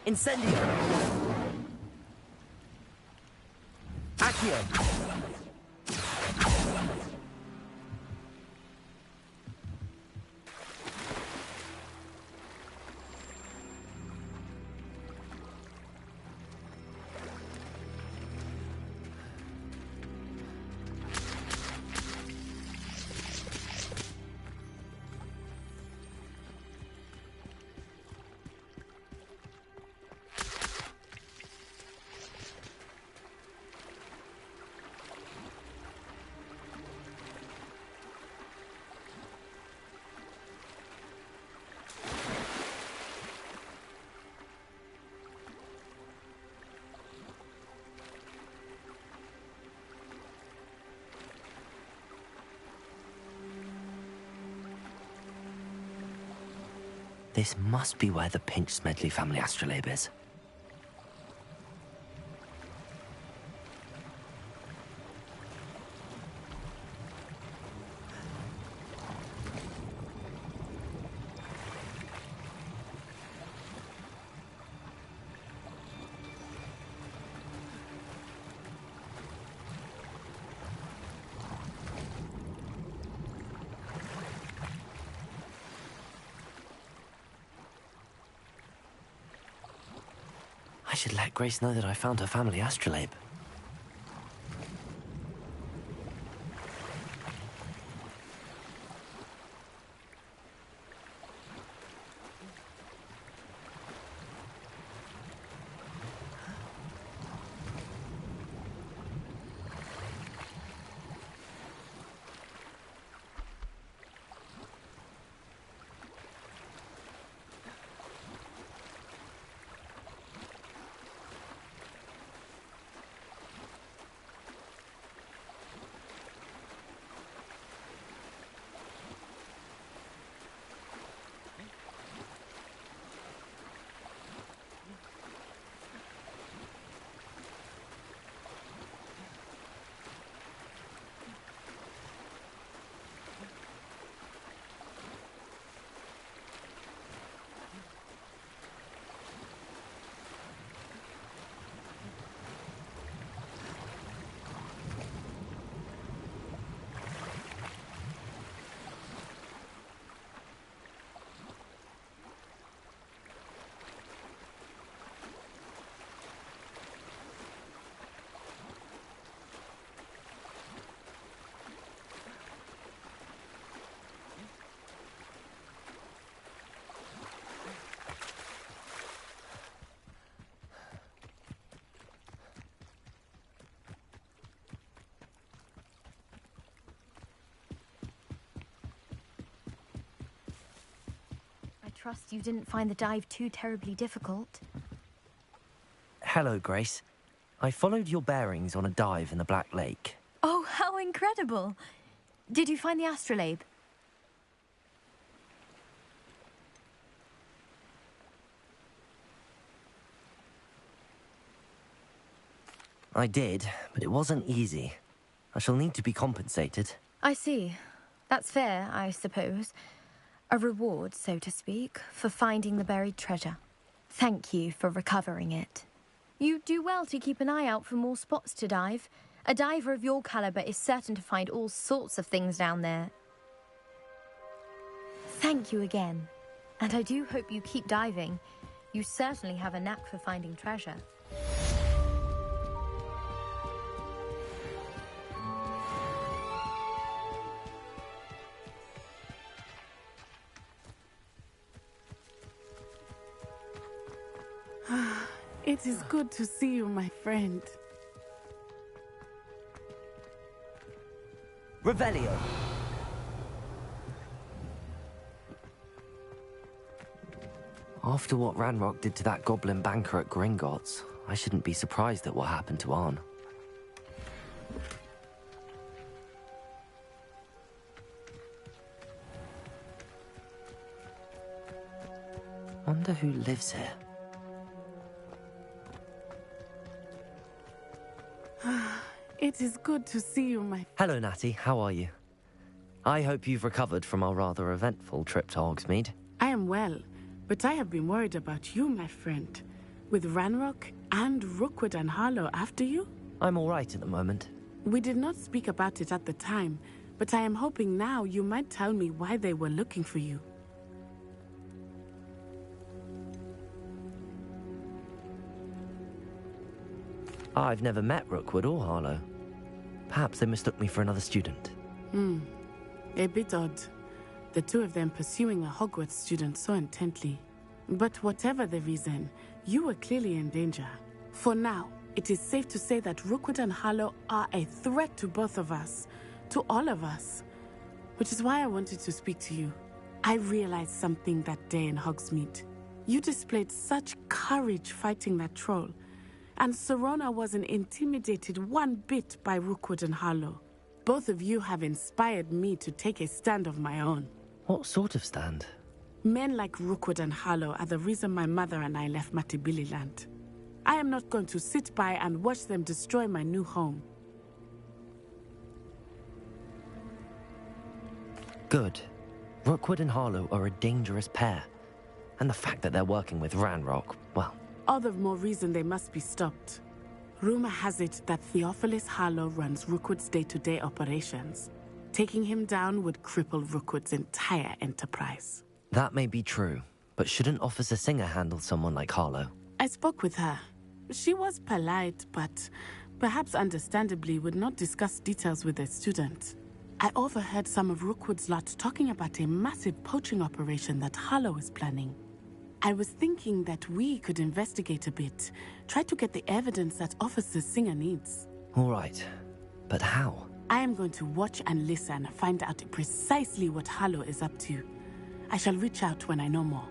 Incendio. Accio. This must be where the Pinch-Smedley family astrolabe is. I should let Grace know that I found her family astrolabe. trust you didn't find the dive too terribly difficult. Hello, Grace. I followed your bearings on a dive in the Black Lake. Oh, how incredible! Did you find the astrolabe? I did, but it wasn't easy. I shall need to be compensated. I see. That's fair, I suppose. A reward, so to speak, for finding the buried treasure. Thank you for recovering it. You do well to keep an eye out for more spots to dive. A diver of your caliber is certain to find all sorts of things down there. Thank you again. And I do hope you keep diving. You certainly have a knack for finding treasure. It is good to see you, my friend. Revelio. After what Ranrock did to that goblin banker at Gringotts, I shouldn't be surprised at what happened to Arn. Wonder who lives here. It is good to see you, my... Hello, Natty. How are you? I hope you've recovered from our rather eventful trip to Hogsmeade. I am well, but I have been worried about you, my friend. With Ranrock and Rookwood and Harlow after you? I'm all right at the moment. We did not speak about it at the time, but I am hoping now you might tell me why they were looking for you. I've never met Rookwood or Harlow. Perhaps they mistook me for another student. A bit odd. The two of them pursuing a Hogwarts student so intently. But whatever the reason, you were clearly in danger. For now, it is safe to say that Rookwood and Harlow are a threat to both of us. To all of us. Which is why I wanted to speak to you. I realized something that day in Hogsmeade. You displayed such courage fighting that troll. And Serona wasn't intimidated one bit by Rookwood and Harlow. Both of you have inspired me to take a stand of my own. What sort of stand? Men like Rookwood and Harlow are the reason my mother and I left Matibili land. I am not going to sit by and watch them destroy my new home. Good. Rookwood and Harlow are a dangerous pair. And the fact that they're working with Ranrock, well... All the more reason they must be stopped. Rumor has it that Theophilus Harlow runs Rookwood's day-to-day operations. Taking him down would cripple Rookwood's entire enterprise. That may be true, but shouldn't Officer Singer handle someone like Harlow? I spoke with her. She was polite, but perhaps understandably would not discuss details with a student. I overheard some of Rookwood's lot talking about a massive poaching operation that Harlow is planning. I was thinking that we could investigate a bit, try to get the evidence that Officer Singer needs. All right, but how? I am going to watch and listen, find out precisely what Harlow is up to. I shall reach out when I know more.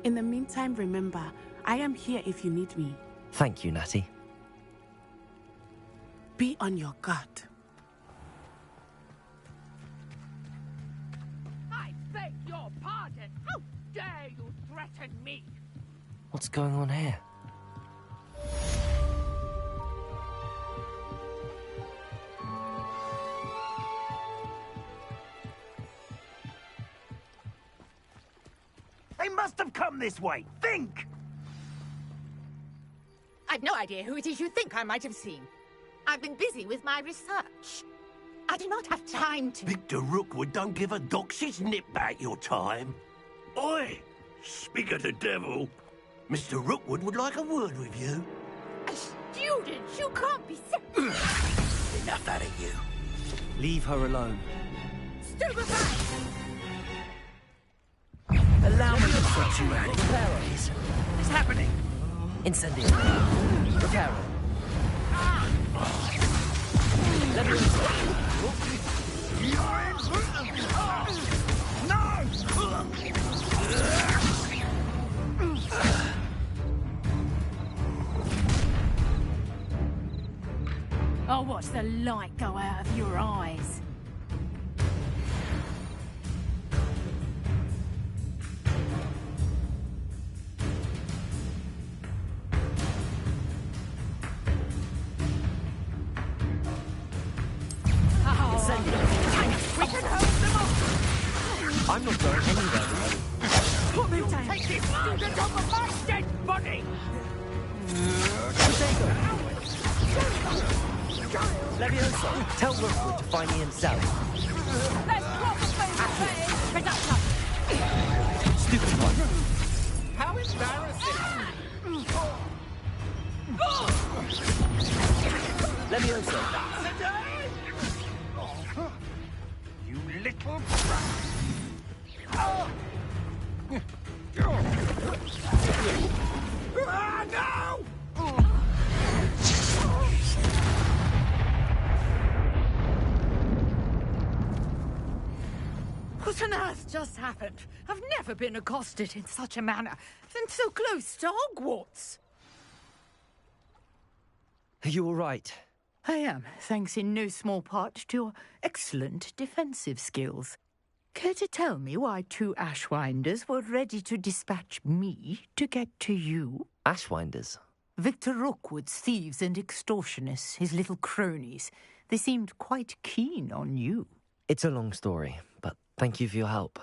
In the meantime, remember, I am here if you need me. Thank you, Natty. Be on your guard. I beg your pardon. How dare you threaten me? What's going on here? They must have come this way. Think! I've no idea who it is you think I might have seen. I've been busy with my research. I do not have time to... Victor Rookwood don't give a doxy's nip back your time. Oi! Speak of the devil. Mr. Rookwood would like a word with you. A student? You can't be so... Enough out of you. Leave her alone. Stupefy! Allow me to set you out. What's happening? Incendio. Reparo. Let me You're in... No! light go out of your eyes. We can hold them off! I'm not going anywhere with you. Put me down! Take this student off of my dead body! Levioso, tell Rookwood to find me himself. Let's drop the face! Conductor! Stupid one. How embarrassing! Levioso. You little brat! Ah, no! What on earth just happened? I've never been accosted in such a manner, and so close to Hogwarts. Are you all right? I am, thanks in no small part to your excellent defensive skills. Care to tell me why 2 Ashwinders were ready to dispatch me to get to you? Ashwinders? Victor Rookwood's thieves and extortionists, his little cronies. They seemed quite keen on you. It's a long story, but thank you for your help.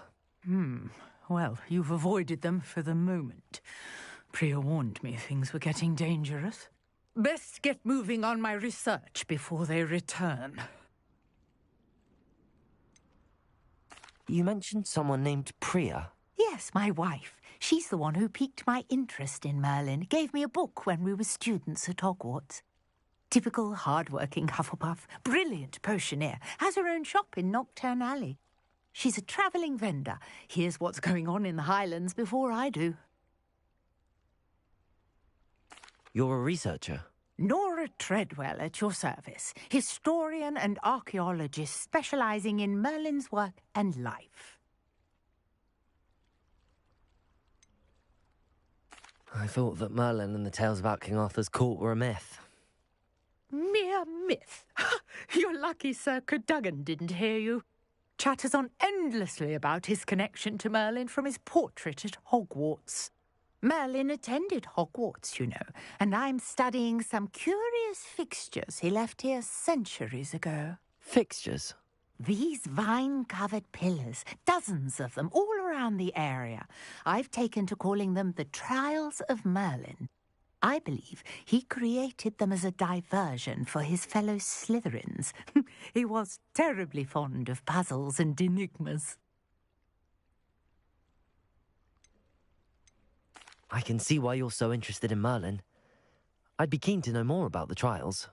Well, you've avoided them for the moment. Priya warned me things were getting dangerous. Best get moving on my research before they return. You mentioned someone named Priya. Yes, my wife. She's the one who piqued my interest in Merlin. Gave me a book when we were students at Hogwarts. Typical hard-working Hufflepuff, brilliant potioneer, has her own shop in Knockturn Alley. She's a travelling vendor. Hears what's going on in the Highlands before I do. You're a researcher? Nora Treadwell at your service. Historian and archaeologist specialising in Merlin's work and life. I thought that Merlin and the tales about King Arthur's court were a myth. Mere myth. You're lucky Sir Cadogan didn't hear you. Chatters on endlessly about his connection to Merlin from his portrait at Hogwarts. Merlin attended Hogwarts, you know, and I'm studying some curious fixtures he left here centuries ago. Fixtures? These vine-covered pillars, dozens of them, all around the area. I've taken to calling them the Trials of Merlin. I believe he created them as a diversion for his fellow Slytherins. He was terribly fond of puzzles and enigmas. I can see why you're so interested in Merlin. I'd be keen to know more about the trials.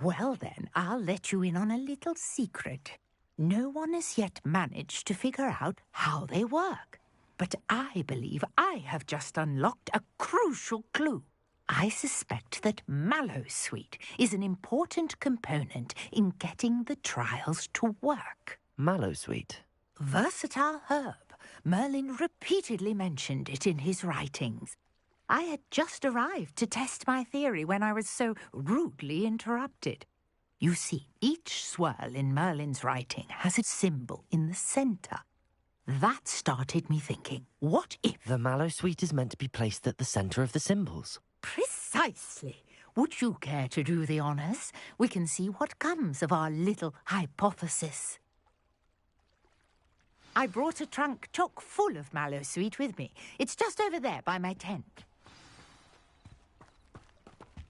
Well then, I'll let you in on a little secret. No one has yet managed to figure out how they work. But I believe I have just unlocked a crucial clue. I suspect that Mallowsweet is an important component in getting the trials to work. Mallowsweet? Versatile herb. Merlin repeatedly mentioned it in his writings. I had just arrived to test my theory when I was so rudely interrupted. You see, each swirl in Merlin's writing has a symbol in the centre. That started me thinking, what if... The Mallowsweet is meant to be placed at the centre of the symbols. Precisely. Would you care to do the honours? We can see what comes of our little hypothesis. I brought a trunk chock full of Mallowsweet with me. It's just over there by my tent.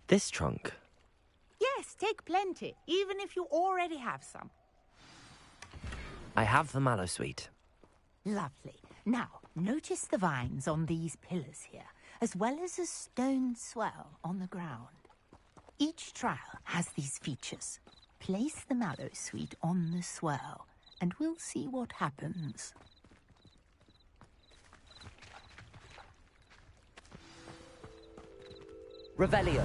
This trunk? Yes, take plenty, even if you already have some. I have the Mallowsweet. Lovely. Now, notice the vines on these pillars here, as well as a stone swell on the ground. Each trial has these features. Place the Mallowsweet on the swirl, and we'll see what happens. Revelio.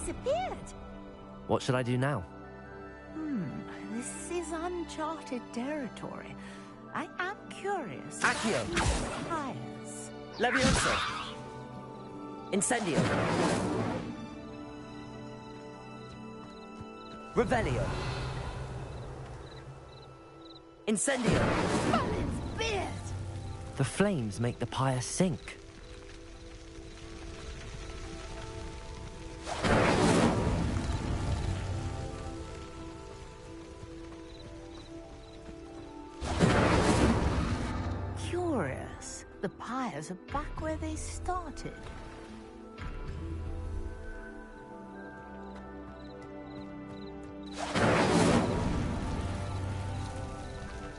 disappeared. What should I do now? This is uncharted territory. I am curious. Accio! Fires. Levioso! Incendio! Revelio! Incendio! Merlin's beard! The flames make the pyre sink. Curious. The pyres are back where they started.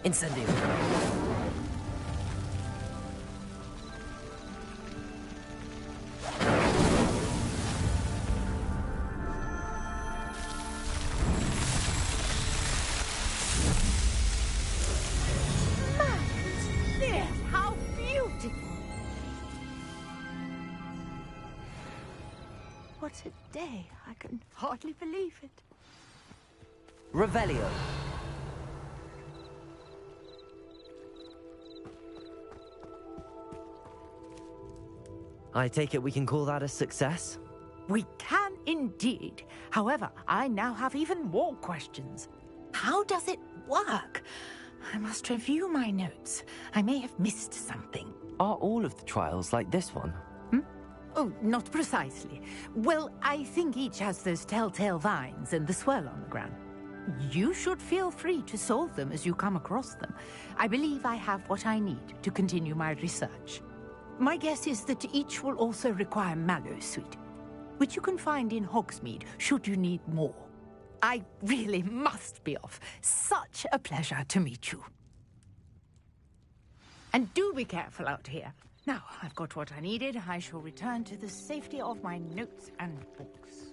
Incendio! Yes, how beautiful! What a day. I can hardly believe it. Revelio! I take it we can call that a success? We can indeed. However, I now have even more questions. How does it work? I must review my notes. I may have missed something. Are all of the trials like this one? Oh, not precisely. Well, I think each has those telltale vines and the swirl on the ground. You should feel free to solve them as you come across them. I believe I have what I need to continue my research. My guess is that each will also require Mallowsweet, which you can find in Hogsmeade should you need more. I really must be off. Such a pleasure to meet you. And do be careful out here. Now, I've got what I needed. I shall return to the safety of my notes and books.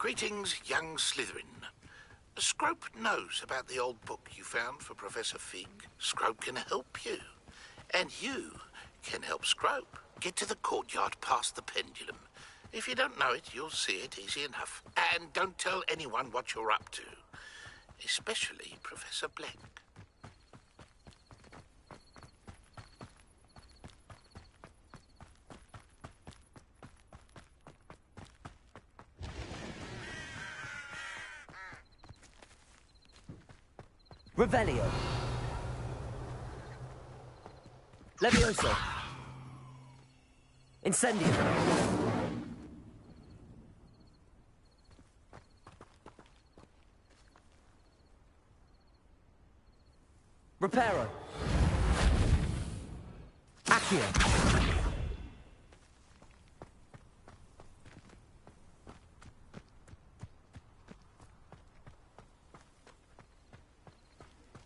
Greetings, young Slytherin. Scrope knows about the old book you found for Professor Fig. Scrope can help you. And you can help Scrope. Get to the courtyard past the pendulum. If you don't know it, you'll see it easy enough. And don't tell anyone what you're up to. Especially Professor Black. Revelio. Levioso. Incendio. Reparo. Accio.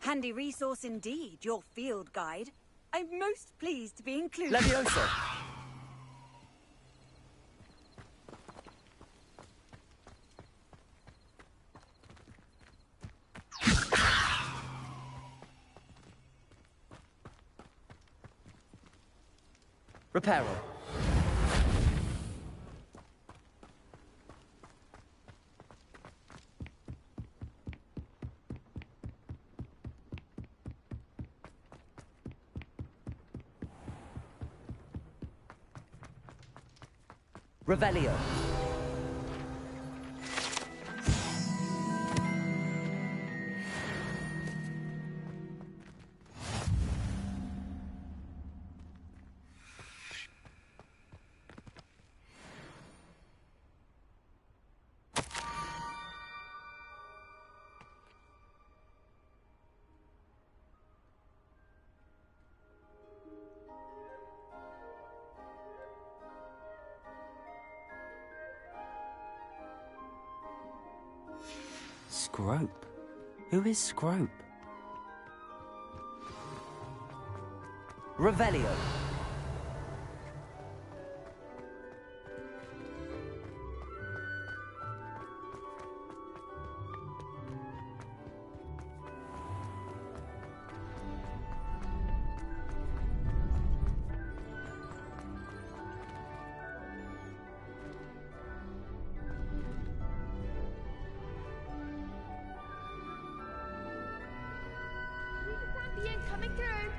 Handy resource indeed, your field guide. I'm most pleased to be included. Levioso. Reparo. Revelio. Scrope? Who is Scrope? Revelio. Coming through.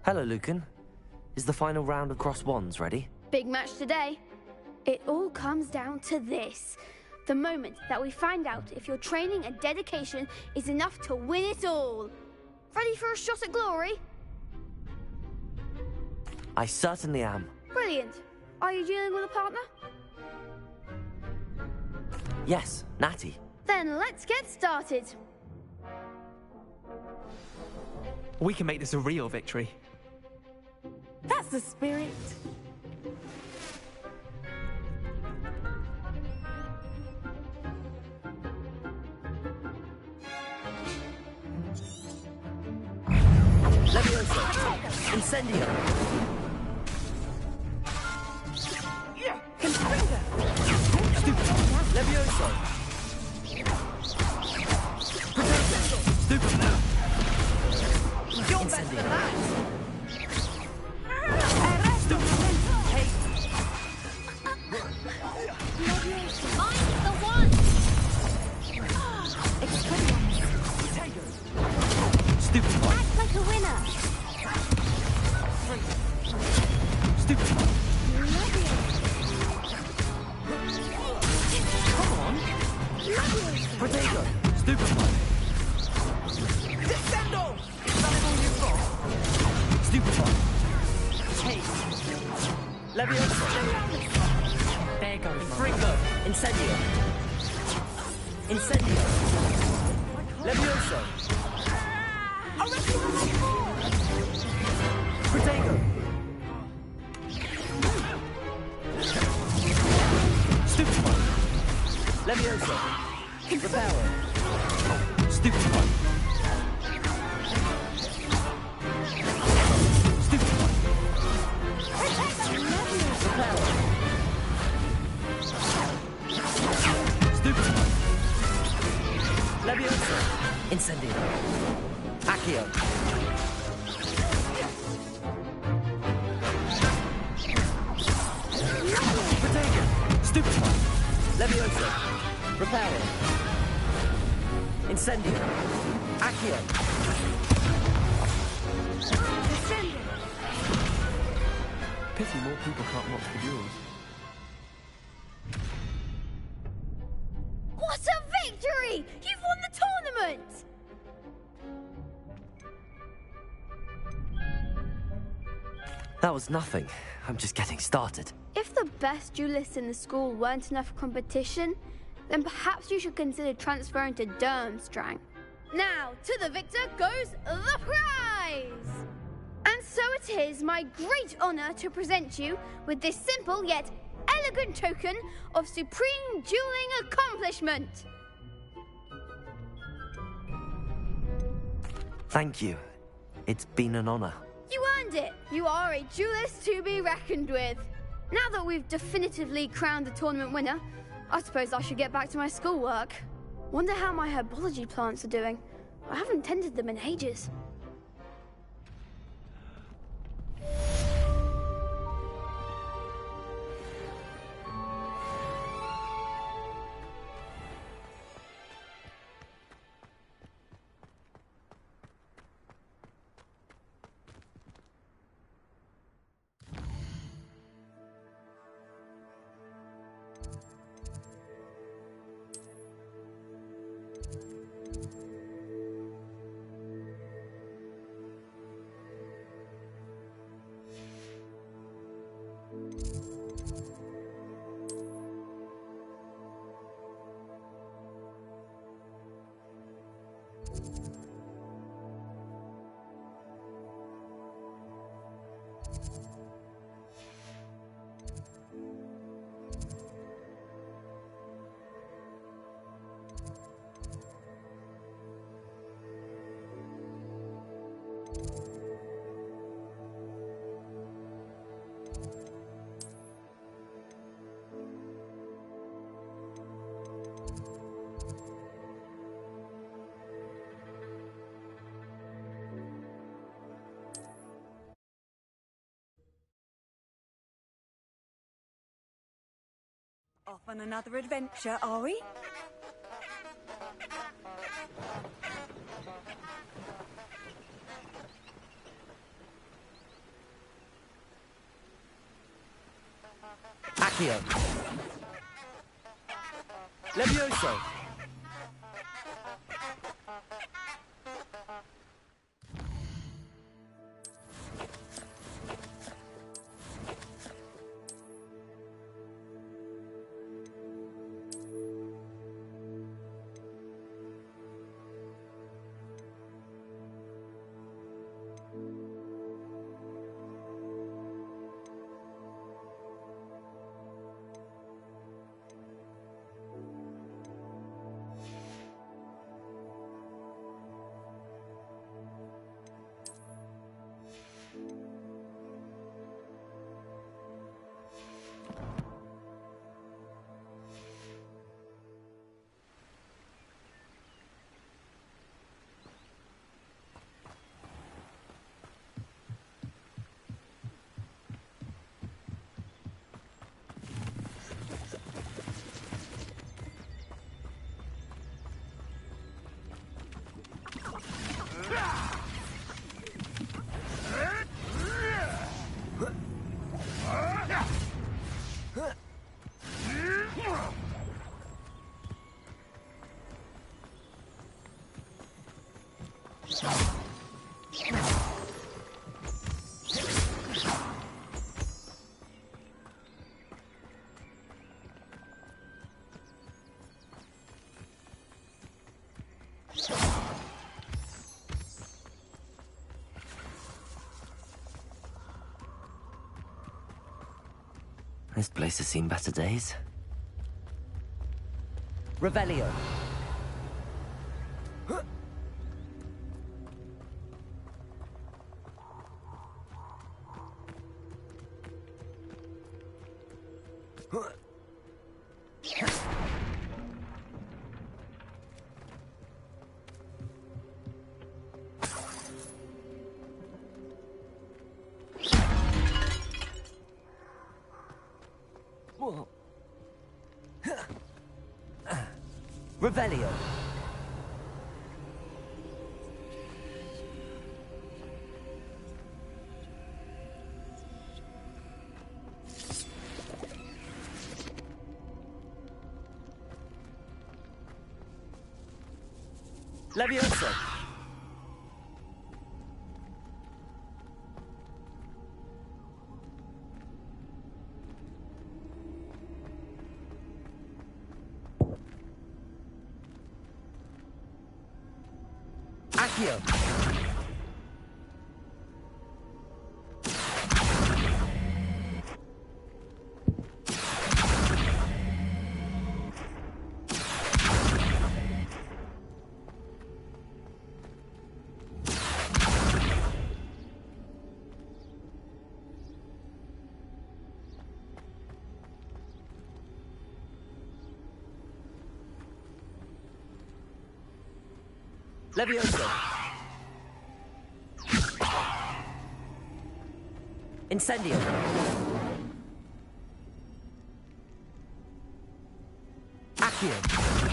Hello, Lucan. Is the final round of Cross Wands ready? Big match today. It all comes down to this. The moment that we find out if your training and dedication is enough to win it all. Ready for a shot at glory? I certainly am. Brilliant. Are you dealing with a partner? Yes, Natty. Then let's get started. We can make this a real victory. That's the spirit. Levioso. Incendio. Levioso. Stupid now. You're better than that. Find the one. Stupid one. Act like a winner. Stupid one. Potato! Stupid one! Descendo! Is that all you've got? Stupid one! Hey! Levioso! There goes Fringo! Incendio! Incendio! Levioso! Potato! Stupid one! Levioso! Reparo! Stupid one! Repairing. Incendio. Accio. Pity more people can't watch the duels. What a victory! You've won the tournament! That was nothing. I'm just getting started. If the best duelists in the school weren't enough for competition, then perhaps you should consider transferring to Durmstrang. Now, to the victor goes the prize! And so it is my great honor to present you with this simple yet elegant token of supreme dueling accomplishment. Thank you. It's been an honor. You earned it. You are a duelist to be reckoned with. Now that we've definitively crowned the tournament winner, I suppose I should get back to my schoolwork. Wonder how my herbology plants are doing. I haven't tended them in ages. Off on another adventure, are we? Accio. Levioso. This place has seen better days. Revelio. Revelio. Levioso. Accio. Levioso. Incendio. Accio.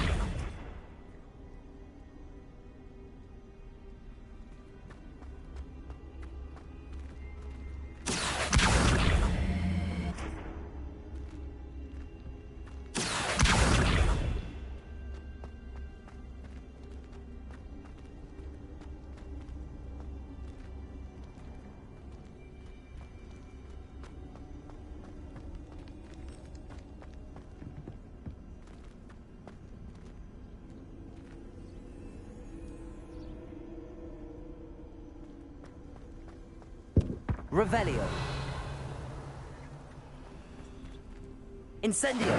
Revelio. Incendio.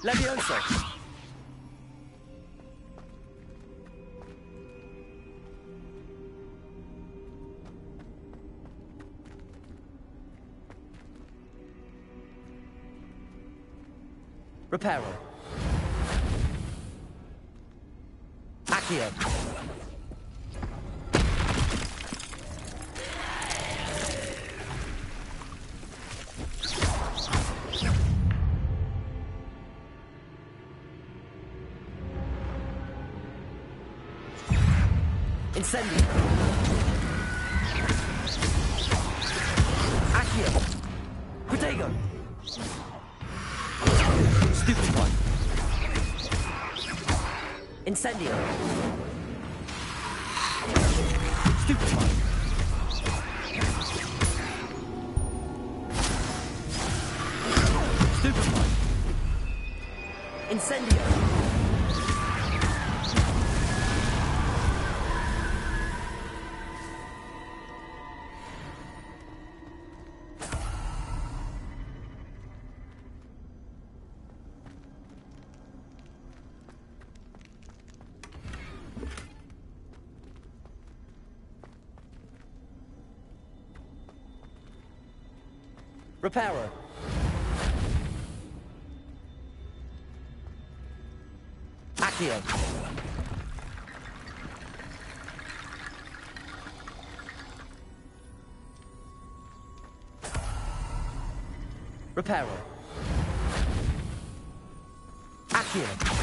Levioso. Reparo. Accio. Incendio. Accio. Protego. Stupefy. Incendio. Stupefy. Stupefy. Incendio. Reparo. Accio. Reparo. Accio.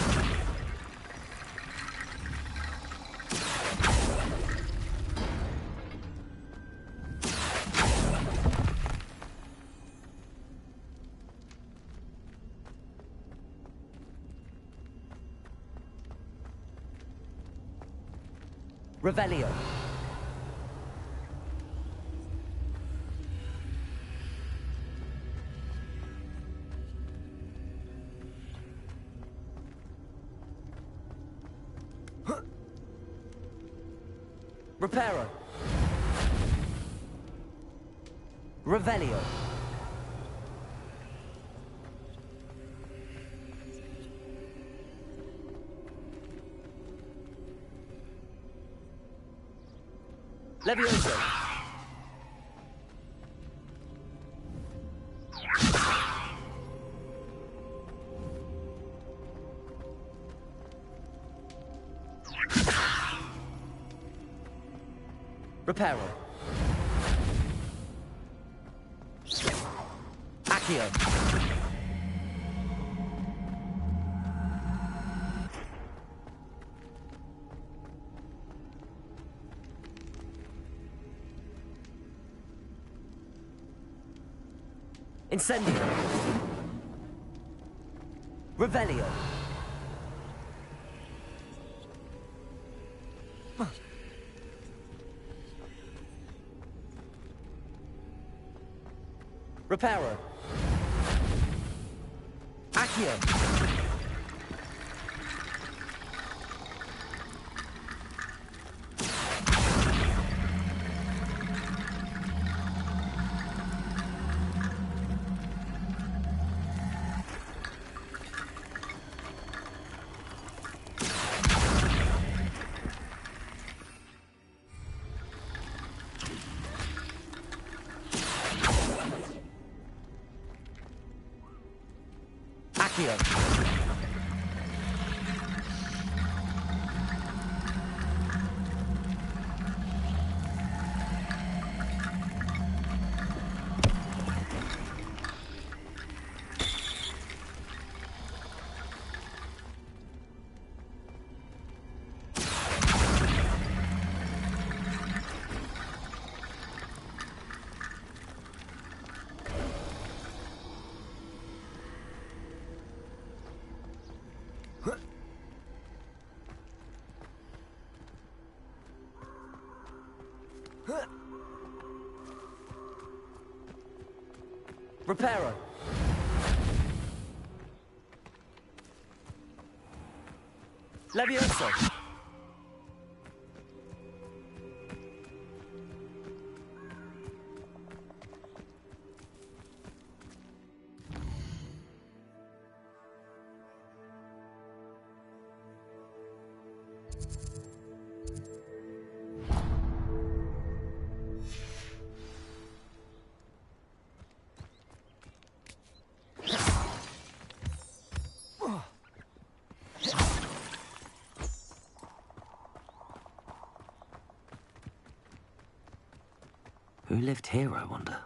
Revelio. Reparo. Revelio. Levioso. Reparo. Accio. Incendio. Revelio. Reparo. Accio. Accio. Reparo. Levioso. Who lived here, I wonder?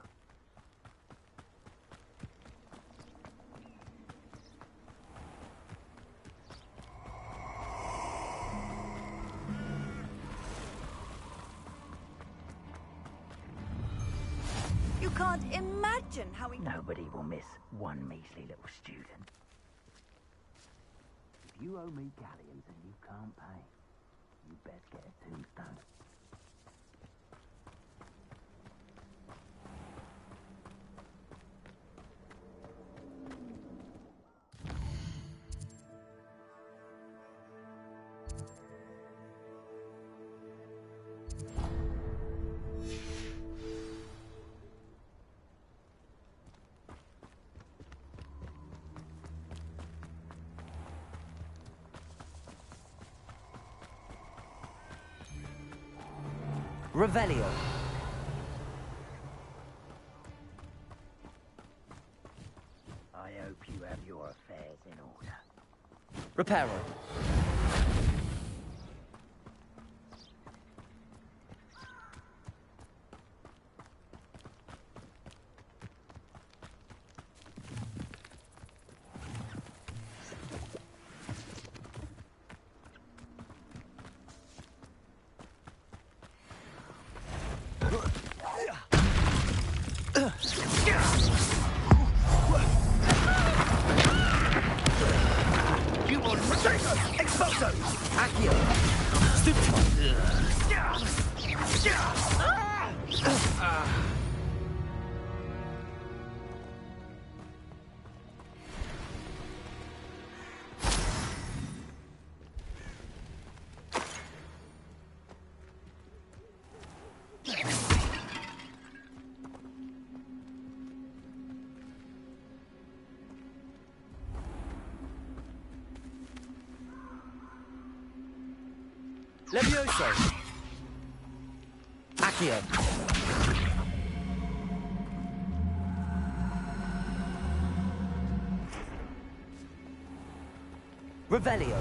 You can't imagine how we... Nobody will miss one measly little student. If you owe me galleons and you can't pay, you best get a tombstone. Revelio. I hope you have your affairs in order. Reparo. Expulso! Accio. Levioso. Accio. Revelio.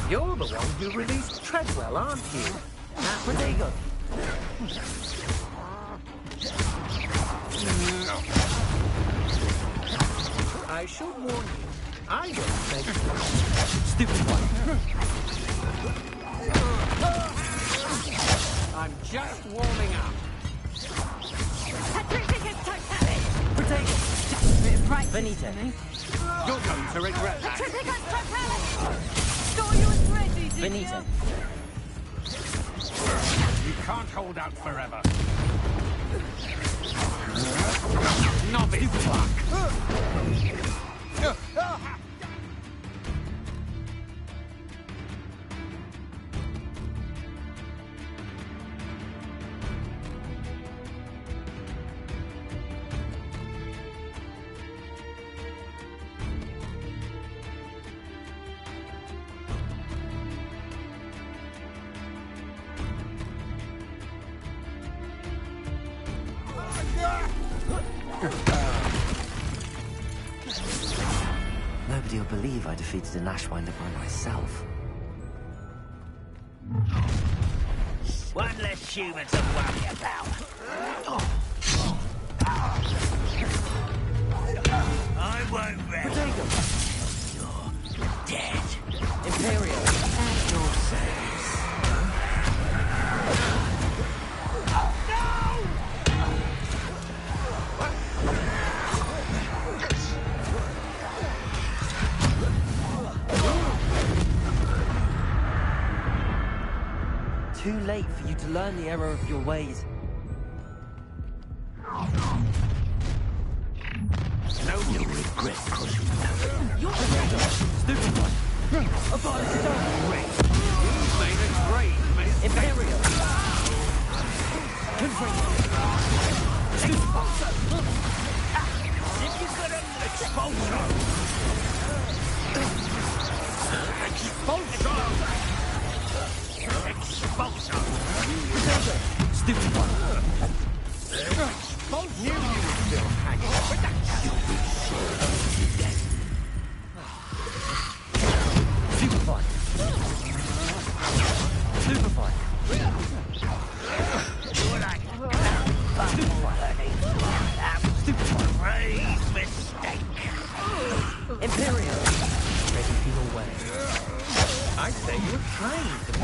You're the one who released Treadwell, aren't you? That's pretty good. I should warn you, I don't take... Stupid one. I'm just warming up. Right, Benito. You're going to regret that. Benito. You can't hold out forever. Novice luck. Nobody will believe I defeated an Ashwinder by myself. One less human to worry about. I won't rest. You're dead. Imperial. At your service. too late for you to learn the error of your ways. No, you'll regret crossing that. You're stupid one. A violent stone. You've made a great mistake. Imperial. If you could have expulsion. Stupid one. Both knew you were still hanging, but that's Superfly. Superfly. Superfly. great mistake. Imperial. Ready for your way. I say you're trying to